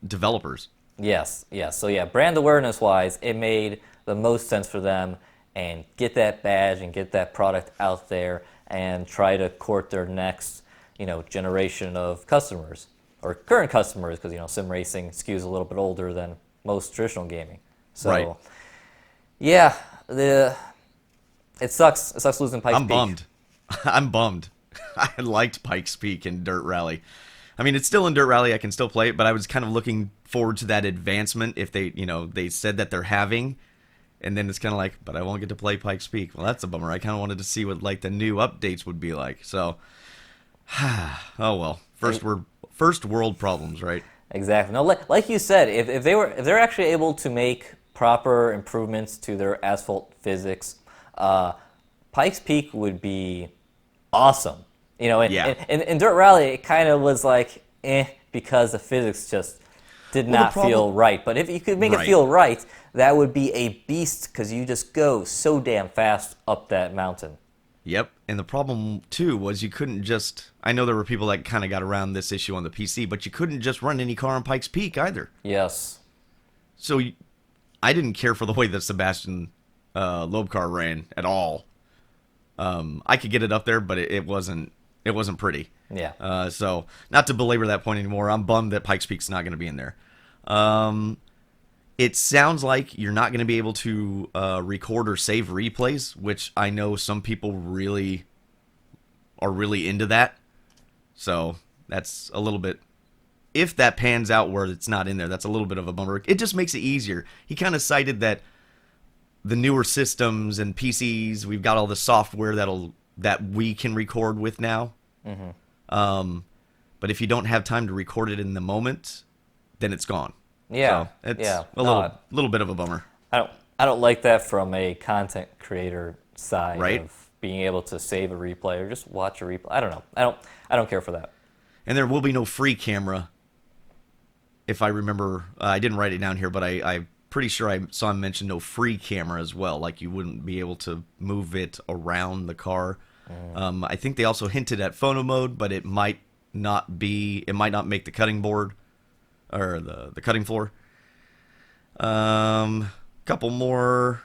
developers. Yes. So yeah, brand awareness wise, it made the most sense for them, and get that badge and get that product out there and try to court their next generation of customers, or current customers, because sim racing skews a little bit older than most traditional gaming. So yeah, it sucks. It sucks losing Pikes Peak. I'm bummed. I liked Pikes Peak in Dirt Rally. I mean, it's still in Dirt Rally. I can still play it, but I was kind of looking forward to that advancement if they said that they're having, and then it's kind of like, but I won't get to play Pikes Peak. Well, that's a bummer. I kind of wanted to see what the new updates would be like. So, oh well. First world problems, right? Exactly. No, like you said, if they're actually able to make proper improvements to their asphalt physics, Pikes Peak would be awesome. In Dirt Rally, it kind of was like, because the physics just did not feel right. But if you could make it feel right, that would be a beast, because you just go so damn fast up that mountain. Yep, and the problem, too, was you couldn't just... I know there were people that kind of got around this issue on the PC, but you couldn't just run any car on Pikes Peak either. Yes. So I didn't care for the way that Sebastian Loeb car ran at all. I could get it up there, but it wasn't pretty. Yeah. So, not to belabor that point anymore, I'm bummed that Pikes Peak's not going to be in there. It sounds like you're not going to be able to record or save replays, which I know some people really are really into that. So that's a little bit... If that pans out where it's not in there, that's a little bit of a bummer. It just makes it easier. He kind of cited that the newer systems and PCs, we've got all the software that we can record with now. Mm-hmm. But if you don't have time to record it in the moment, then it's gone. Yeah, so it's a little bit of a bummer. I don't like that from a content creator side, of being able to save a replay or just watch a replay. I don't know. I don't care for that. And there will be no free camera. If I remember, I didn't write it down here, but I'm pretty sure I saw him mention no free camera as well. Like you wouldn't be able to move it around the car. I think they also hinted at photo mode, but it might not be. It might not make the cutting board or the cutting floor. Couple more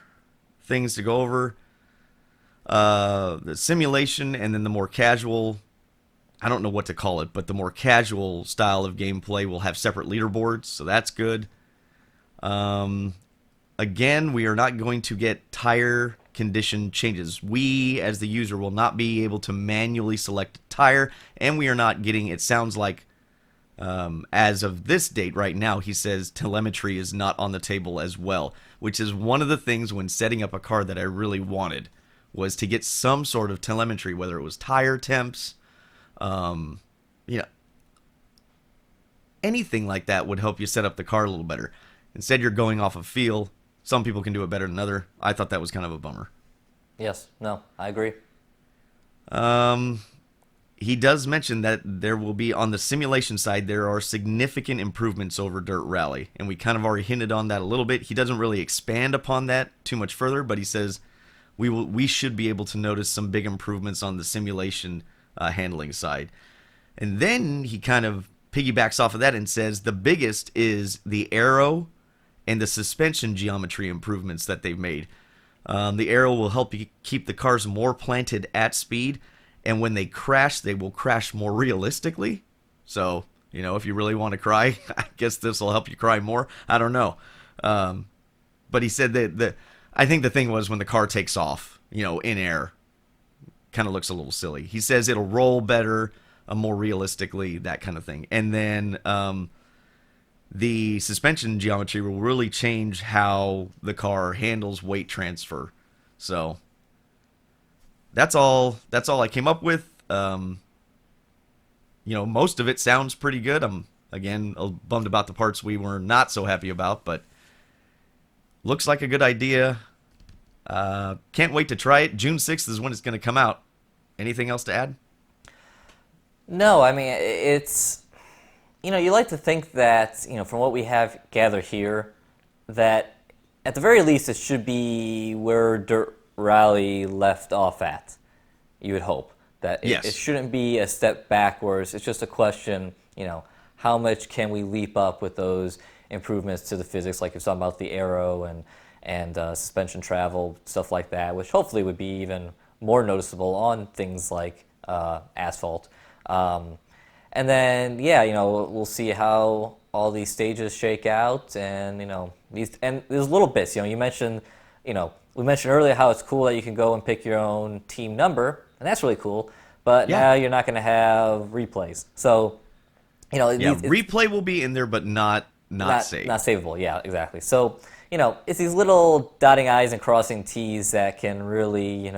things to go over. The simulation and then the more casual I don't know what to call it, but the more casual style of gameplay will have separate leaderboards, so that's good. Um, Again, we are not going to get tire condition changes. We, as the user, will not be able to manually select a tire, and we are not getting, it sounds like, as of this date right now, he says telemetry is not on the table as well, which is one of the things when setting up a car that I really wanted, was to get some sort of telemetry, whether it was tire temps, um, you know, anything like that would help you set up the car a little better. Instead, you're going off of feel. Some people can do it better than other. I thought that was kind of a bummer. Yes, no, I agree. He does mention that there will be, on the simulation side, there are significant improvements over Dirt Rally, and we kind of already hinted on that a little bit. He doesn't really expand upon that too much further, but he says we should be able to notice some big improvements on the simulation handling side. And then he kind of piggybacks off of that and says the biggest is the aero and the suspension geometry improvements that they've made. The aero will help you keep the cars more planted at speed, and when they crash, they will crash more realistically. So, if you really want to cry, I guess this will help you cry more. I don't know. But he said that I think the thing was when the car takes off, in air, kind of looks a little silly. He says it'll roll better, more realistically, that kind of thing. And then the suspension geometry will really change how the car handles weight transfer. So that's all I came up with. Most of it sounds pretty good. I'm again bummed about the parts we were not so happy about, but looks like a good idea. Can't wait to try it. June 6th is when it's going to come out. Anything else to add? No, I mean, it's, you like to think that, from what we have gathered here, that at the very least it should be where Dirt Rally left off at. You would hope that it shouldn't be a step backwards. It's just a question, how much can we leap up with those improvements to the physics, like you're talking about the aero and suspension travel, stuff like that, which hopefully would be even more noticeable on things like asphalt. And then, we'll see how all these stages shake out, and there's little bits. You mentioned, we mentioned earlier how it's cool that you can go and pick your own team number, and that's really cool. But now you're not going to have replays, so replay will be in there, but not saved. Not savable. Yeah, exactly. So it's these little dotting I's and crossing T's that can really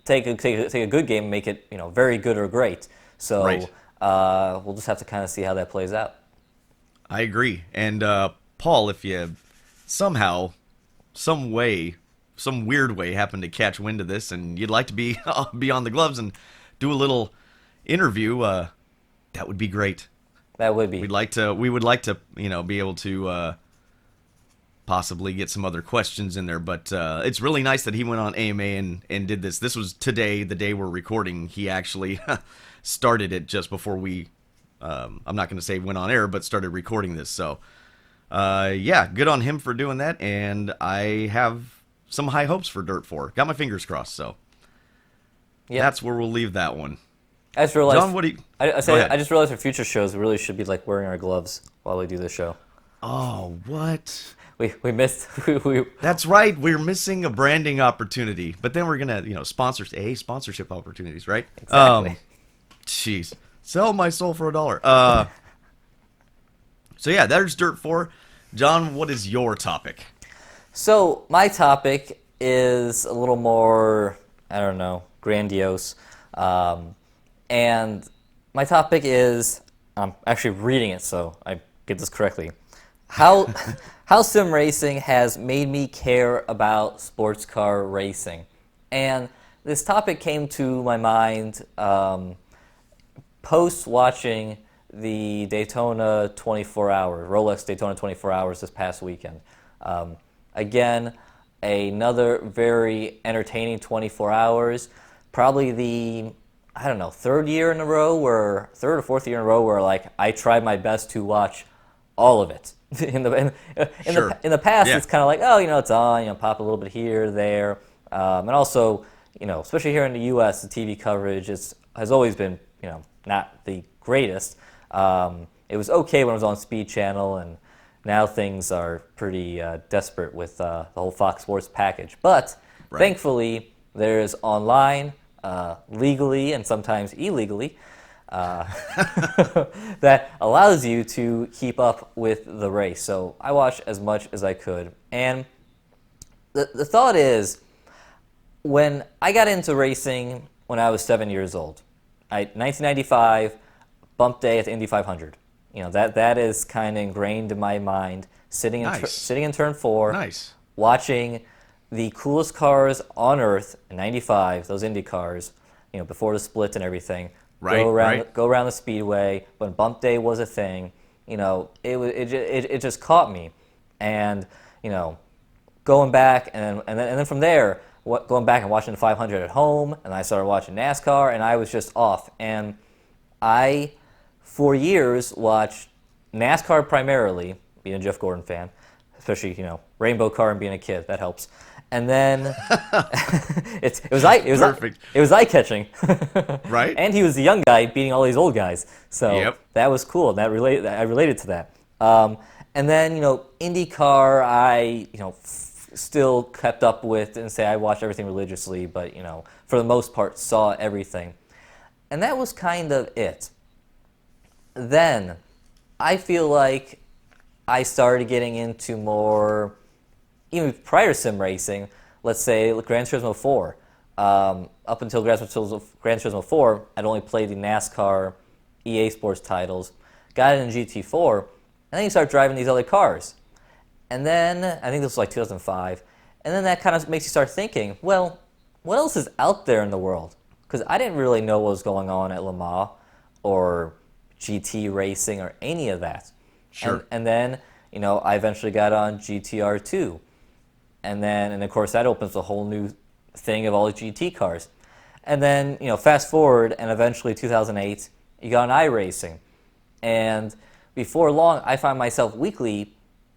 take a good game and make it very good or great. So right. We'll just have to kind of see how that plays out. I agree. And Paul, if you somehow, some weird way happen to catch wind of this and you'd like to be on the gloves and do a little interview, that would be great. That would be. We would like to be able to possibly get some other questions in there, but it's really nice that he went on AMA and did this. This was today, the day we're recording. He actually started it just before we, I'm not going to say went on air, but started recording this. So, good on him for doing that, and I have some high hopes for Dirt 4. Got my fingers crossed, so that's where we'll leave that one. I just realized, John, what do you... I just realized for future shows, we really should be wearing our gloves while we do this show. Oh, what? We missed. That's right. We're missing a branding opportunity, but then we're gonna, sponsorship opportunities, right? Exactly. Jeez, sell my soul for $1. So there's Dirt 4. John, what is your topic? So my topic is a little more, I don't know, grandiose, and my topic is, I'm actually reading it so I get this correctly. How sim racing has made me care about sports car racing. And this topic came to my mind post watching the Daytona 24 hours, Rolex Daytona 24 hours this past weekend. Again, another very entertaining 24 hours. Probably the, third or fourth year in a row where I tried my best to watch all of it. In the past, it's kind of it's on, pop a little bit here, there, and also, especially here in the U.S., the TV coverage has always been, not the greatest. It was okay when it was on Speed Channel, and now things are pretty desperate with the whole Fox Sports package. But Right. thankfully, there's online, legally and sometimes illegally, that allows you to keep up with the race. So I watched as much as I could. And the thought is, when I got into racing when I was 7 years old, 1995, bump day at the Indy 500. That is kind of ingrained in my mind. Sitting in Nice. sitting in turn 4, Nice. watching the coolest cars on Earth in '95, those Indy cars, before the split and everything. Right, Go around the speedway when bump day was a thing. It just caught me, and going back and then from there, going back and watching the 500 at home, and I started watching NASCAR, and I was just off. And I, for years, watched NASCAR primarily, being a Jeff Gordon fan, especially rainbow car and being a kid, that helps. And then it was Perfect. It was eye catching, Right. And he was the young guy beating all these old guys, so Yep. that was cool. I related to that. And then IndyCar, I still kept up with, and say I watched everything religiously, but for the most part saw everything, and that was kind of it. Then I feel like I started getting into more, even prior to sim racing, let's say Gran Turismo 4. Up until Gran Turismo 4, I'd only played the NASCAR, EA Sports titles, got it in GT4, and then you start driving these other cars. And then, I think this was like 2005, and then that kind of makes you start thinking, well, what else is out there in the world? Because I didn't really know what was going on at Le Mans or GT racing or any of that. Sure. And then, I eventually got on GTR2. And of course, that opens a whole new thing of all the GT cars. And then, fast forward, and eventually 2008, you got on iRacing. And before long, I found myself weekly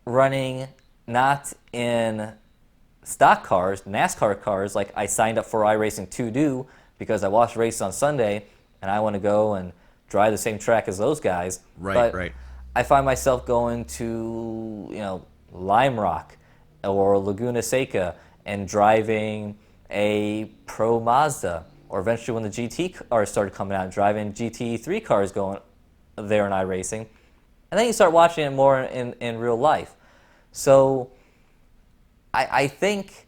running not in stock cars, NASCAR cars, like I signed up for iRacing to do because I watched races on Sunday and I want to go and drive the same track as those guys. Right, but right. I find myself going to, Lime Rock or Laguna Seca and driving a Pro Mazda, or eventually when the GT cars started coming out, driving GT3 cars going there in iRacing. And then you start watching it more in real life. So I think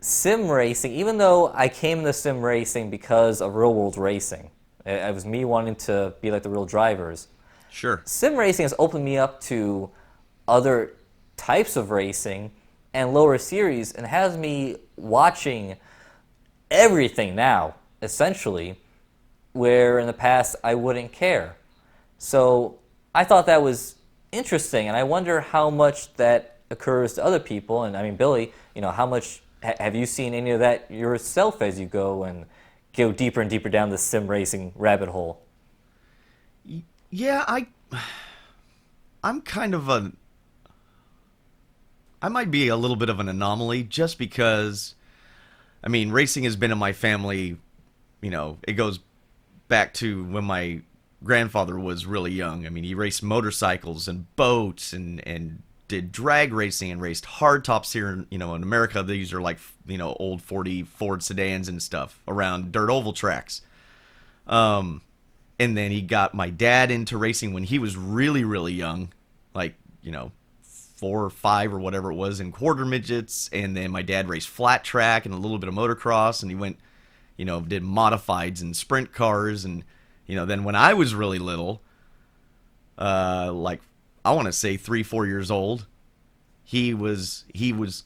sim racing, even though I came into sim racing because of real world racing, it was me wanting to be like the real drivers. Sure. Sim racing has opened me up to other types of racing and lower series, and has me watching everything now, essentially, where in the past I wouldn't care. So I thought that was interesting, and I wonder how much that occurs to other people. And I mean, Billy, how much have you seen any of that yourself as you go and go deeper and deeper down the sim racing rabbit hole? Yeah, I'm kind of I might be a little bit of an anomaly just because, I mean, racing has been in my family, it goes back to when my grandfather was really young. I mean, he raced motorcycles and boats and did drag racing and raced hardtops here, in America. These are like, old 40 Ford sedans and stuff around dirt oval tracks. And then he got my dad into racing when he was really, really young, like, 4 or 5 or whatever it was in quarter midgets. And then my dad raced flat track and a little bit of motocross, and he went, did modifieds and sprint cars. And, then when I was really little, like, I want to say 3-4 years old, he was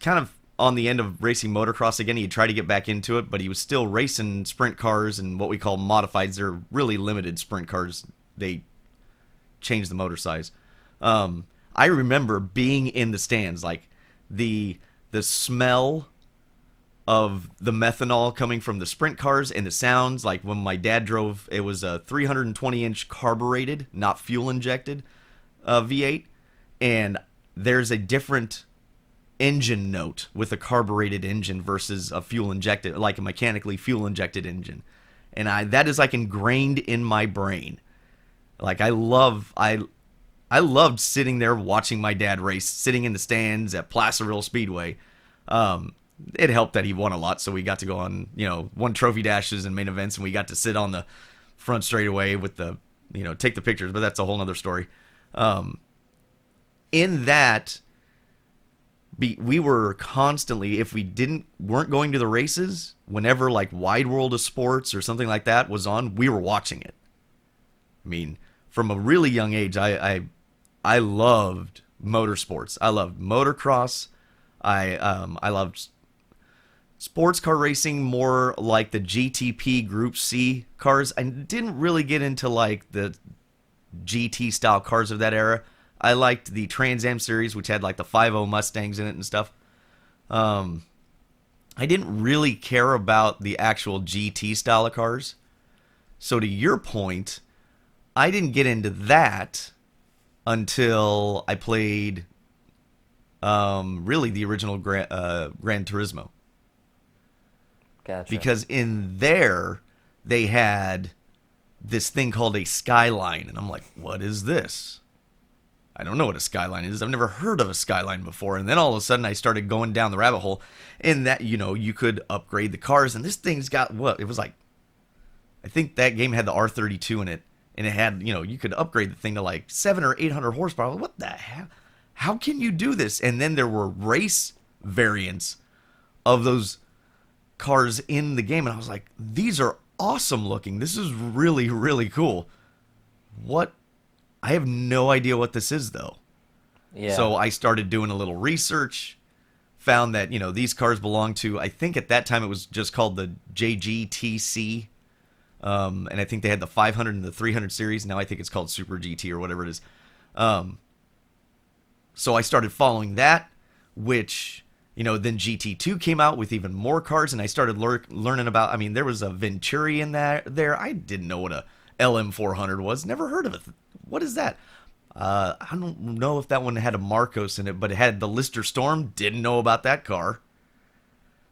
kind of on the end of racing motocross again. He had tried to get back into it, but he was still racing sprint cars and what we call modifieds. They're really limited sprint cars. They changed the motor size. I remember being in the stands, like the smell of the methanol coming from the sprint cars and the sounds. Like when my dad drove, it was a 320-inch carbureted, not fuel injected V8, and there's a different engine note with a carbureted engine versus a fuel injected, like a mechanically fuel injected engine. And that is like ingrained in my brain. Like I loved sitting there watching my dad race, sitting in the stands at Placerville Speedway. It helped that he won a lot, so we got to go on, won trophy dashes and main events, and we got to sit on the front straightaway with the, take the pictures, but that's a whole other story. In that, we were constantly, if we weren't going to the races, whenever like Wide World of Sports or something like that was on, we were watching it. I mean, from a really young age, I loved motorsports. I loved motocross. I loved sports car racing, more like the GTP Group C cars. I didn't really get into like the GT style cars of that era. I liked the Trans Am series, which had like the 5.0 Mustangs in it and stuff. I didn't really care about the actual GT style of cars. So to your point, I didn't get into that until I played really the original Gran Turismo. Gotcha. Because in there, they had this thing called a Skyline. And I'm like, what is this? I don't know what a Skyline is. I've never heard of a Skyline before. And then all of a sudden, I started going down the rabbit hole. And that, you could upgrade the cars. And this thing's got what? It was like, I think that game had the R32 in it. And it had, you could upgrade the thing to like 700 or 800 horsepower. What the hell? How can you do this? And then there were race variants of those cars in the game. And I was like, these are awesome looking. This is really, really cool. What? I have no idea what this is, though. Yeah. So I started doing a little research, found that, these cars belong to, I think at that time it was just called the JGTC. And I think they had the 500 and the 300 series. Now I think it's called Super GT or whatever it is. So I started following that, which, then GT2 came out with even more cars, and I started learning about, there was a Venturi in there. I didn't know what a LM400 was. Never heard of it. What is that? I don't know if that one had a Marcos in it, but it had the Lister Storm. Didn't know about that car.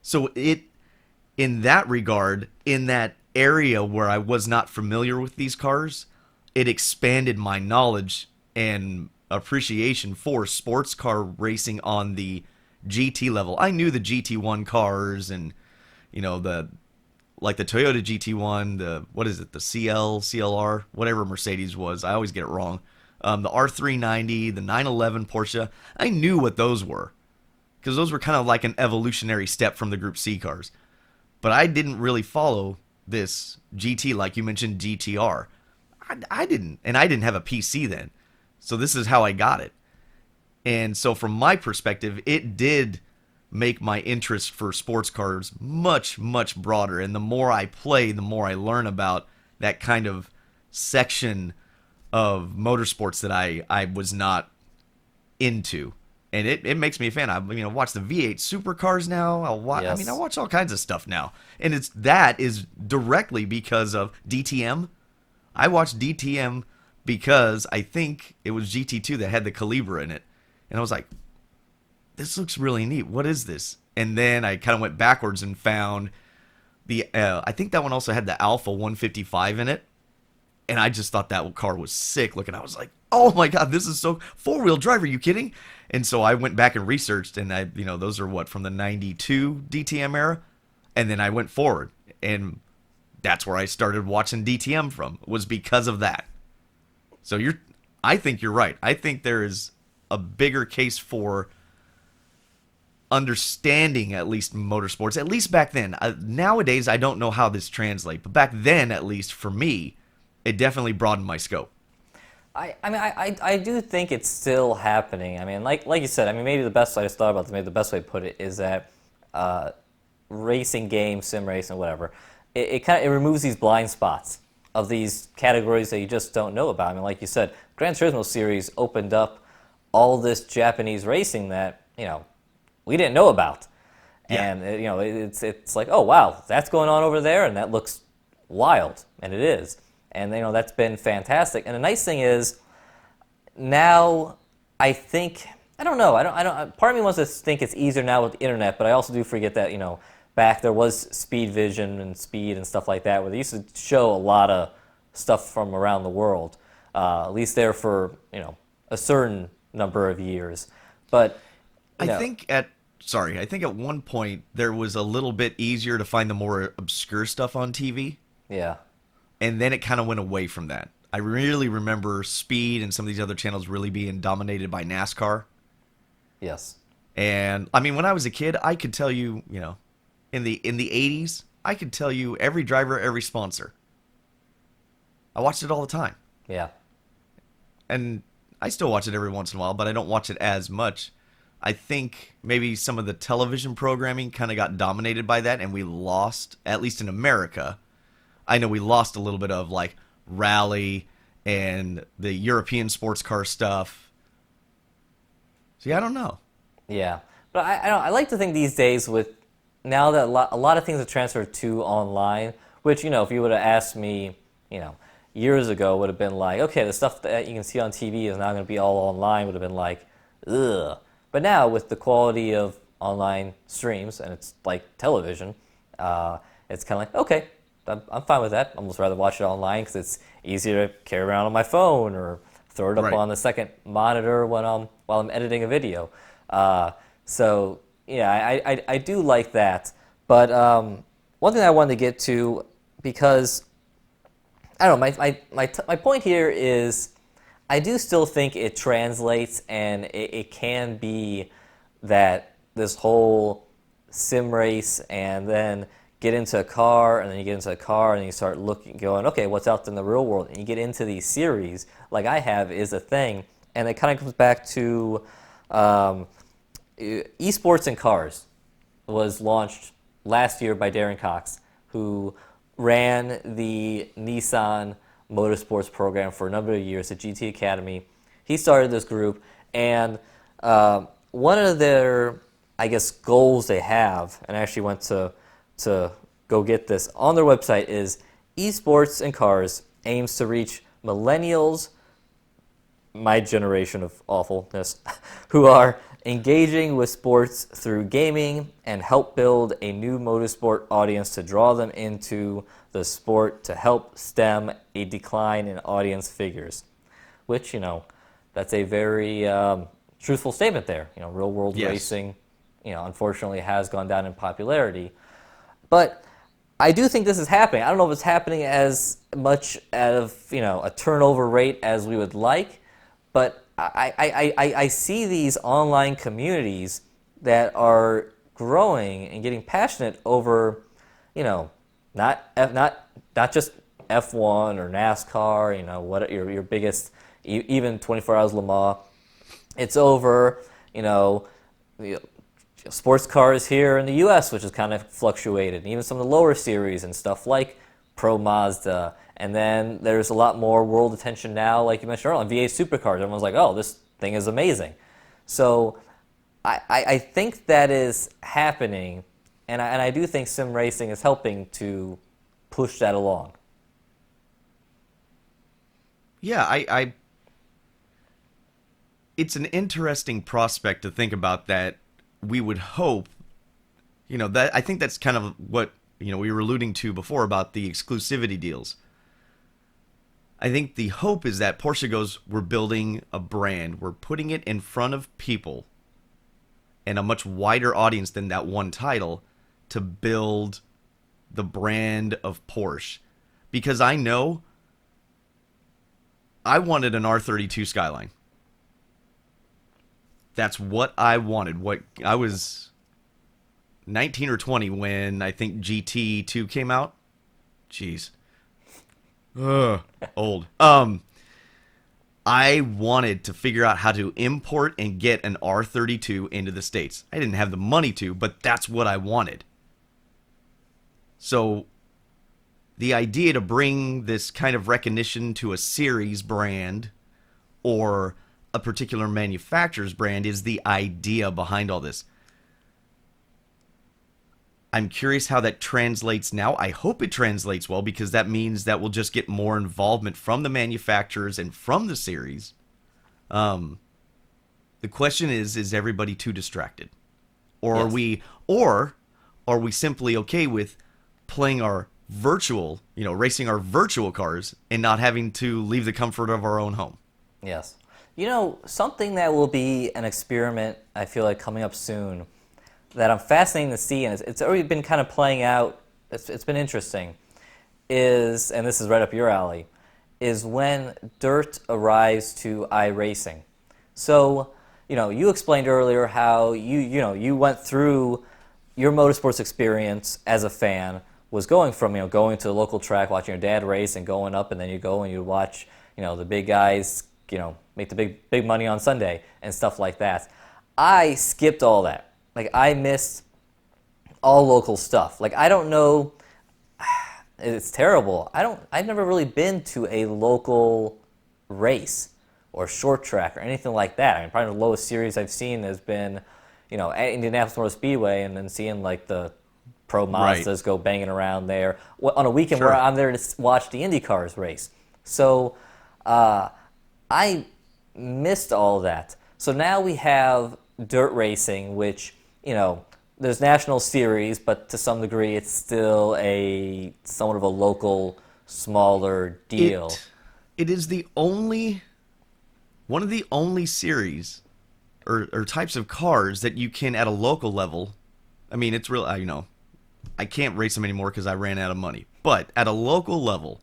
So in that regard, in that area where I was not familiar with these cars, it expanded my knowledge and appreciation for sports car racing on the GT level. I knew the GT1 cars and the Toyota GT1, the CLR, whatever Mercedes was. I always get it wrong. The R390, the 911 Porsche. I knew what those were because those were kind of like an evolutionary step from the Group C cars. But I didn't really follow this GT like you mentioned, GTR. I didn't, and I didn't have a PC then. So this is how I got it. And so from my perspective, it did make my interest for sports cars much, much broader. And the more I play, the more I learn about that kind of section of motorsports that I was not into. And it makes me a fan. I watch the V8 supercars now. Yes. I watch all kinds of stuff now. And that is directly because of DTM. I watched DTM because I think it was GT2 that had the Calibra in it. And I was like, this looks really neat. What is this? And then I kind of went backwards and found I think that one also had the Alpha 155 in it. And I just thought that car was sick looking. I was like, oh my God, this is so four-wheel drive. Are you kidding? And so I went back and researched, and those are from the 92 DTM era. And then I went forward, and that's where I started watching DTM from, was because of that. So I think you're right. I think there is a bigger case for understanding at least motorsports, at least back then. Nowadays, I don't know how this translates, but back then, at least for me, it definitely broadened my scope. I do think it's still happening. Like you said, maybe the best way I just thought about this, maybe the best way to put it is that racing games, sim racing, whatever, it removes these blind spots of these categories that you just don't know about. Like you said, Gran Turismo series opened up all this Japanese racing that we didn't know about, Yeah. and it's like, oh wow, that's going on over there, and that looks wild, and it is. And that's been fantastic. And the nice thing is, now I think I don't know. I don't. Part of me wants to think it's easier now with the internet, but I also do forget that back there was Speed Vision and Speed and stuff like that, where they used to show a lot of stuff from around the world. At least there for a certain number of years. But you I know, think at sorry, I think at one point there was a little bit easier to find the more obscure stuff on TV, yeah, and then it kind of went away from that. I really remember Speed and some of these other channels really being dominated by NASCAR. yes, And I mean, when I was a kid, I could tell you, in the 80s, I could tell you every driver, every sponsor. I watched it all the time. yeah, And I still watch it every once in a while, but I don't watch it as much. I think maybe some of the television programming kind of got dominated by that, and we lost, at least in America. I know we lost a little bit of like rally and the European sports car stuff. See, I don't know. yeah. But I like to think these days with now that a lot of things have transferred to online, which if you would have asked me, years ago, would have been like, okay, the stuff that you can see on TV is now going to be all online. Would have been like, ugh. But now with the quality of online streams and it's like television, it's kind of like, okay, I'm fine with that. I'd almost rather watch it online because it's easier to carry around on my phone or throw it up Right. on the second monitor while I'm editing a video. So yeah, I do like that. But one thing I wanted to get to, because I don't know, my point here is I do still think it translates, and it can be that this whole sim race and then get into a car, and then you get into a car and you start looking, going, okay, what's out in the real world? And you get into these series, like I have, is a thing. And it kind of comes back to esports in cars was launched last year by Darren Cox, who ran the Nissan Motorsports program for a number of years at GT Academy. He started this group, and one of their, I guess, goals they have, and I actually went to go get this on their website, is esports in cars aims to reach millennials, my generation of awfulness, who are engaging with sports through gaming and help build a new motorsport audience to draw them into the sport to help stem a decline in audience figures. Which, that's a very truthful statement there. Real world Yes. racing, unfortunately has gone down in popularity. But I do think this is happening. I don't know if it's happening as much of a turnover rate as we would like, but I see these online communities that are growing and getting passionate over, not just F1 or NASCAR, what your biggest, even 24 Hours Le Mans. It's over, sports cars here in the U.S., which has kind of fluctuated, and even some of the lower series and stuff like Pro Mazda. And then there's a lot more world attention now, like you mentioned earlier, on V8 supercars. Everyone's like, oh, this thing is amazing. So I think that is happening, and I do think sim racing is helping to push that along. Yeah, I it's an interesting prospect to think about that. We would hope, that I think that's kind of what, we were alluding to before about the exclusivity deals. I think the hope is that Porsche goes, we're building a brand, we're putting it in front of people and a much wider audience than that one title to build the brand of Porsche. Because I know I wanted an R32 Skyline. That's what I wanted. What I was 19 or 20 when I think GT2 came out. Jeez. Ugh, old. I wanted to figure out how to import and get an R32 into the States. I didn't have the money to, but that's what I wanted. So the idea to bring this kind of recognition to a series brand or a particular manufacturer's brand is the idea behind all this. I'm curious how that translates now. I hope it translates well, because that means that we'll just get more involvement from the manufacturers and from the series. The question is everybody too distracted? Or Yes. are we simply okay with playing our virtual, racing our virtual cars and not having to leave the comfort of our own home? Yes. You know, something that will be an experiment, I feel like, coming up soon that I'm fascinated to see, and it's already been kind of playing out, it's been interesting, is, and this is right up your alley, is when dirt arrives to iRacing. So, you explained earlier how you went through your motorsports experience as a fan was going from, going to the local track, watching your dad race and going up, and then you go and you watch, the big guys, make the big money on Sunday and stuff like that. I skipped all that. Like, I missed all local stuff. Like, I don't know, it's terrible. I've never really been to a local race or short track or anything like that. I mean, probably the lowest series I've seen has been, at Indianapolis Motor Speedway, and then seeing like the pro Mazdas Right. go banging around there on a weekend Sure. where I'm there to watch the Indy cars race. So I missed all that. So now we have dirt racing, which, there's national series, but to some degree it's still somewhat of a local, smaller deal. It is one of the only series or types of cars that you can at a local level. I mean, it's real. I can't race them anymore because I ran out of money. But at a local level,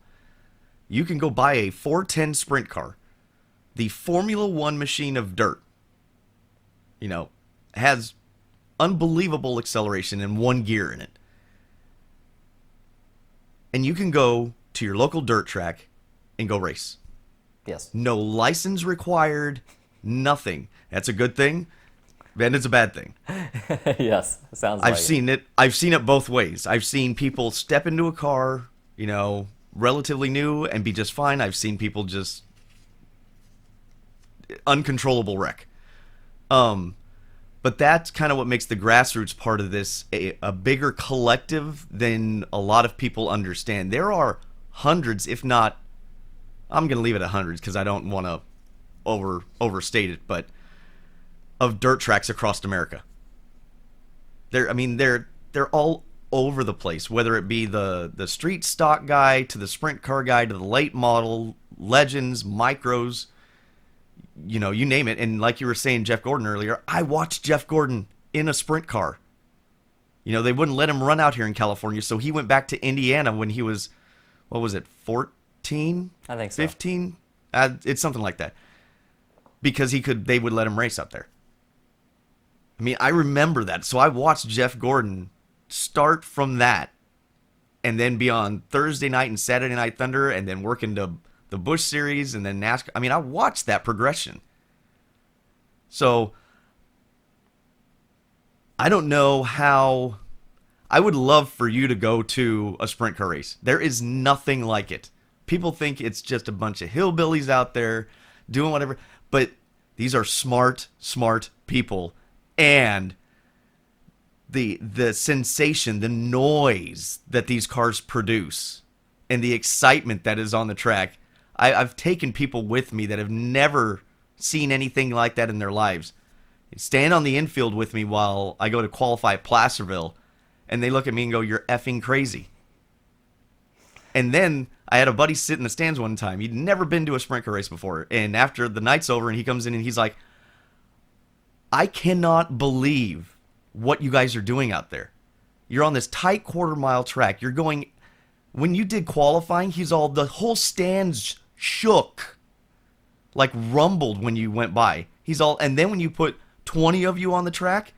you can go buy a 410 sprint car, the Formula One machine of dirt. Has unbelievable acceleration and one gear in it. And you can go to your local dirt track and go race. Yes. No license required, nothing. That's a good thing, and it's a bad thing. Yes. Sounds like I've seen it. I've seen it both ways. I've seen people step into a car, relatively new and be just fine. I've seen people just uncontrollable wreck. But that's kind of what makes the grassroots part of this a bigger collective than a lot of people understand. There are hundreds, if not, I'm going to leave it at hundreds because I don't want to overstate it, but of dirt tracks across America. They're all over the place, whether it be the street stock guy to the sprint car guy to the late model, legends, micros, you name it. And like you were saying, Jeff Gordon earlier, I watched Jeff Gordon in a sprint car. They wouldn't let him run out here in California, so he went back to Indiana when he was, what was it, 14? I think so. 15? It's something like that. Because they would let him race up there. I mean, I remember that. So I watched Jeff Gordon start from that and then be on Thursday night and Saturday Night Thunder and then work into the Busch Series and then NASCAR. I mean, I watched that progression. So I don't know how. I would love for you to go to a sprint car race. There is nothing like it. People think it's just a bunch of hillbillies out there doing whatever, but these are smart people. And the sensation, the noise that these cars produce, and the excitement that is on the track. I've taken people with me that have never seen anything like that in their lives. Stand on the infield with me while I go to qualify at Placerville, and they look at me and go, "You're effing crazy." And then I had a buddy sit in the stands one time. He'd never been to a sprint car race before. And after the night's over and he comes in and he's like, "I cannot believe what you guys are doing out there. You're on this tight quarter-mile track. You're going..." When you did qualifying, the whole stands shook. Like rumbled when you went by. And then when you put 20 of you on the track,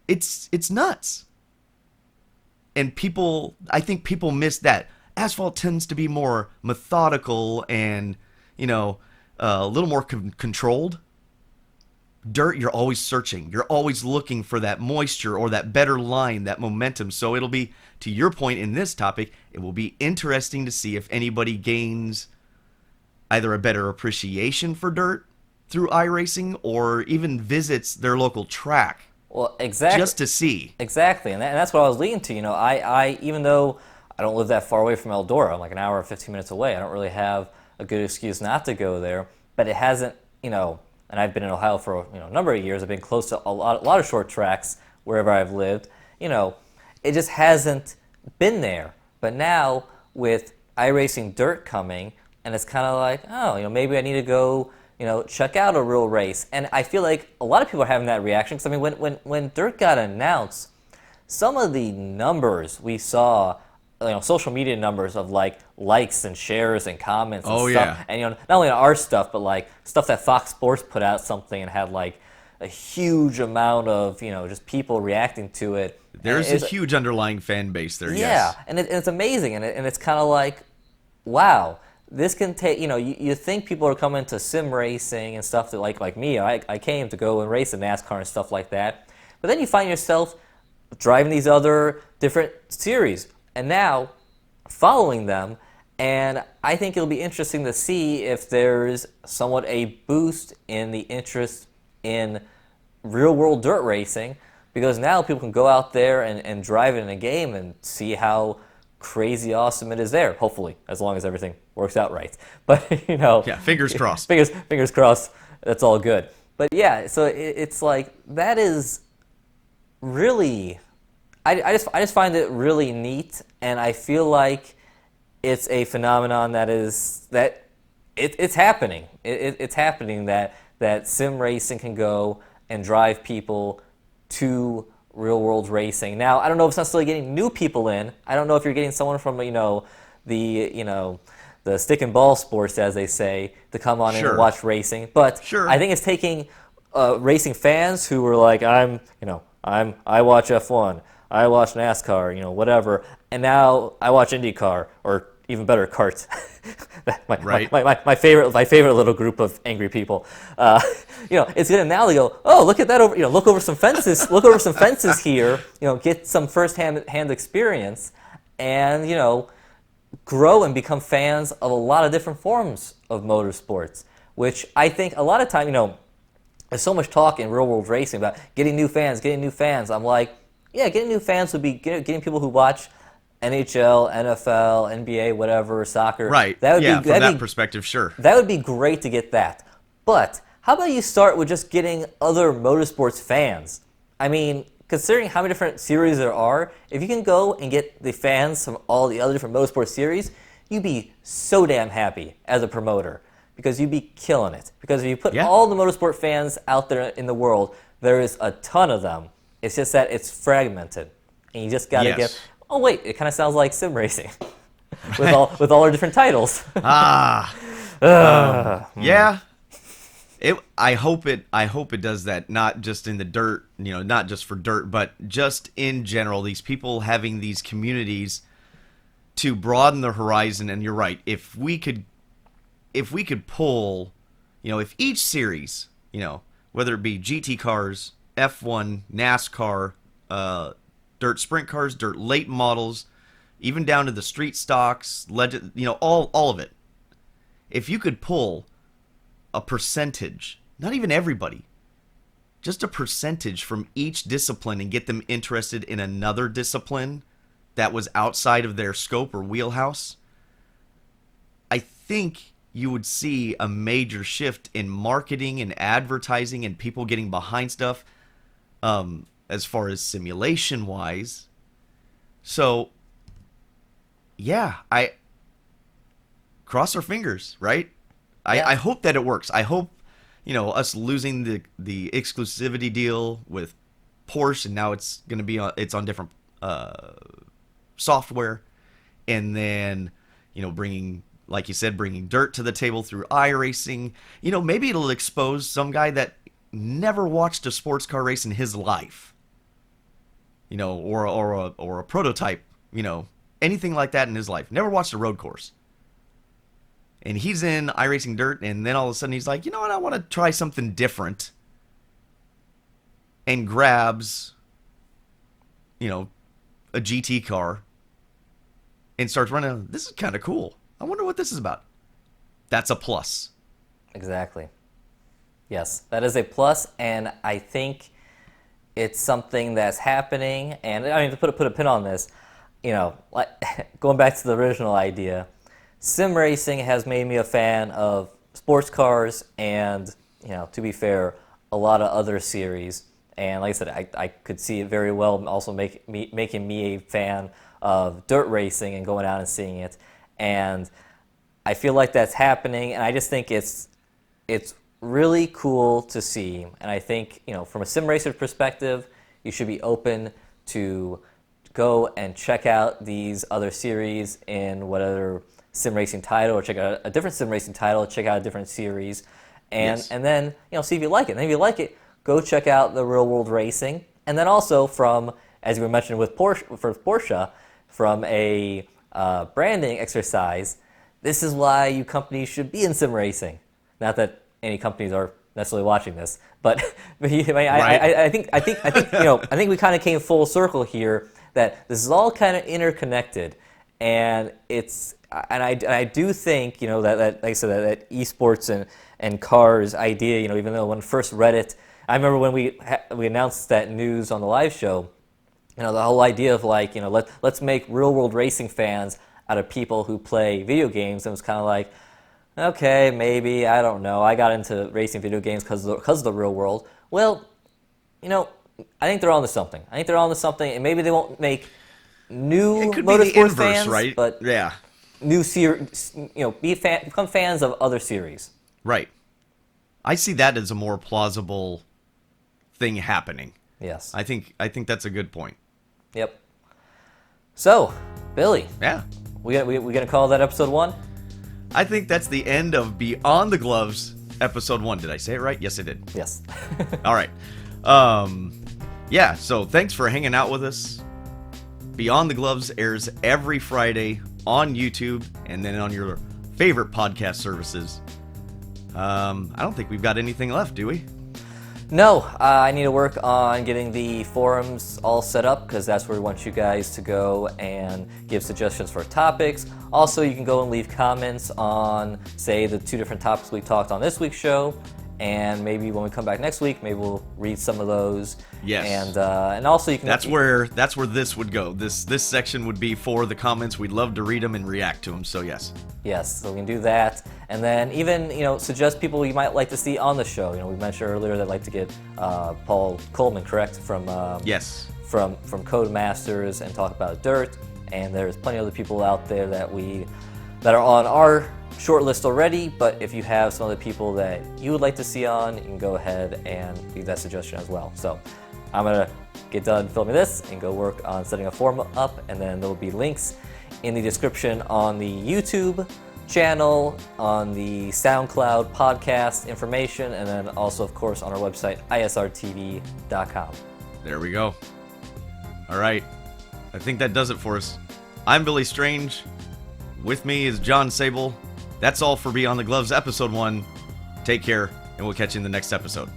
it's nuts. And I think people miss that. Asphalt tends to be more methodical and, a little more controlled. Dirt, you're always searching. You're always looking for that moisture or that better line, that momentum. So it'll be, to your point in this topic, it will be interesting to see if anybody gains either a better appreciation for dirt through iRacing or even visits their local track. Well, exactly. Just to see. Exactly, and that's what I was leading to. I even though I don't live that far away from Eldora, I'm like an hour or 15 minutes away. I don't really have a good excuse not to go there, but it hasn't, and I've been in Ohio for a number of years. I've been close to a lot of short tracks wherever I've lived. It just hasn't been there. But now with iRacing Dirt coming, and it's kind of like, oh, maybe I need to go, check out a real race. And I feel like a lot of people are having that reaction. Because I mean, when Dirt got announced, some of the numbers we saw, social media numbers of likes and shares and comments and stuff. Yeah. And not only on our stuff, but stuff that Fox Sports put out something and had a huge amount of just people reacting to it. There's a huge underlying fan base there. Yeah, Yes. and it's amazing, and it's kind of like, wow, this can take. You think people are coming to sim racing and stuff that like me. I came to go and race in NASCAR and stuff like that, but then you find yourself driving these other different series, and now following them. And I think it'll be interesting to see if there's somewhat a boost in the interest in real-world dirt racing, because now people can go out there and drive it in a game and see how crazy awesome it is there, hopefully, as long as everything works out right. But, Yeah, fingers crossed. Fingers crossed, that's all good. But yeah, so it's like, that is really, I just find it really neat, and I feel like it's a phenomenon it's happening. It's happening that sim racing can go and drive people to real world racing. Now, I don't know if it's necessarily getting new people in. I don't know if you're getting someone from the stick and ball sports, as they say, to come on and watch racing. But I think it's taking racing fans who were like, I watch F1, I watch NASCAR, whatever, and now I watch IndyCar, or even better, karts. my favorite little group of angry people. It's gonna now go, oh, look at that over, look over some fences, here, get some hand experience, and grow and become fans of a lot of different forms of motorsports, which I think a lot of time, there's so much talk in real world racing about getting new fans. I'm like, yeah, getting new fans would be getting people who watch NHL, NFL, NBA, whatever, soccer. Right. That would from that be, perspective, sure. That would be great to get that. But how about you start with just getting other motorsports fans? I mean, considering how many different series there are, if you can go and get the fans from all the other different motorsports series, you'd be so damn happy as a promoter, because you'd be killing it. Because if you put all the motorsport fans out there in the world, there is a ton of them. It's just that it's fragmented, and you just got to get. Oh wait, it kind of sounds like sim racing, with all our different titles. Yeah. I hope it does that, not just in the dirt, not just for dirt, but just in general, these people having these communities to broaden their horizon. And you're right, if we could pull, if each series, whether it be GT cars, F1, NASCAR, dirt sprint cars, dirt late models, even down to the street stocks, legend, all of it. If you could pull a percentage, not even everybody, just a percentage from each discipline and get them interested in another discipline that was outside of their scope or wheelhouse, I think you would see a major shift in marketing and advertising and people getting behind stuff, as far as simulation wise. So yeah, I cross our fingers, right? I hope that it works. I hope, us losing the exclusivity deal with Porsche, and now it's going to be on different software, and then bringing, like you said, bringing dirt to the table through iRacing. Maybe it'll expose some guy that never watched a sports car race in his life, or a prototype, anything like that in his life, never watched a road course. And he's in iRacing Dirt, and then all of a sudden he's like, you know what, I want to try something different. And grabs, a GT car and starts running. This is kind of cool. I wonder what this is about. That's a plus. Exactly. Yes, that is a plus, and I think it's something that's happening. And I mean, to put a pin on this, going back to the original idea, sim racing has made me a fan of sports cars and to be fair, a lot of other series. And like I said, I could see it very well also making me a fan of dirt racing and going out and seeing it. And I feel like that's happening, and I just think it's really cool to see. And I think, from a sim racer perspective, you should be open to go and check out these other series in whatever sim racing title, or check out a different sim racing title, check out a different series, and Yes. and then see if you like it. And if you like it, go check out the real world racing. And then also from, as you were mentioning with Porsche, from a branding exercise, this is why you companies should be in sim racing. Not that any companies are necessarily watching this, but I think I think we kind of came full circle here, that this is all kind of interconnected, and I do think that like I said, that esports and cars idea, even though when I first read it, I remember when we announced that news on the live show, the whole idea of let's make real world racing fans out of people who play video games, and it was kind of like, okay, maybe, I don't know. I got into racing video games because of the real world. Well, I think they're onto something. And maybe they won't make new It could be the motorsport inverse, fans, right? but Yeah. new series, become fans of other series. Right. I see that as a more plausible thing happening. Yes. I think that's a good point. Yep. So, Billy, Yeah. we gonna call that episode 1? I think that's the end of Beyond the Gloves, episode 1. Did I say it right? Yes, I did. Yes. All right. Yeah, so thanks for hanging out with us. Beyond the Gloves airs every Friday on YouTube and then on your favorite podcast services. I don't think we've got anything left, do we? No, I need to work on getting the forums all set up, because that's where we want you guys to go and give suggestions for topics. Also, you can go and leave comments on, say, the 2 different topics we talked on this week's show, and maybe when we come back next week, maybe we'll read some of those. Yes. And also you can. That's where this would go. This section would be for the comments. We'd love to read them and react to them. So yes. Yes, so we can do that, and then even suggest people you might like to see on the show. We mentioned earlier that I'd like to get Paul Coleman, correct, from Yes. from Codemasters, and talk about DiRT. And there's plenty of other people out there that are on our short list already. But if you have some other people that you would like to see on, you can go ahead and leave that suggestion as well. So I'm gonna get done filming this and go work on setting a forum up, and then there will be links in the description on the YouTube channel, on the SoundCloud podcast information, and then also, of course, on our website, isrtv.com. There we go. All right. I think that does it for us. I'm Billy Strange. With me is John Sable. That's all for Beyond the Gloves, episode 1. Take care, and we'll catch you in the next episode.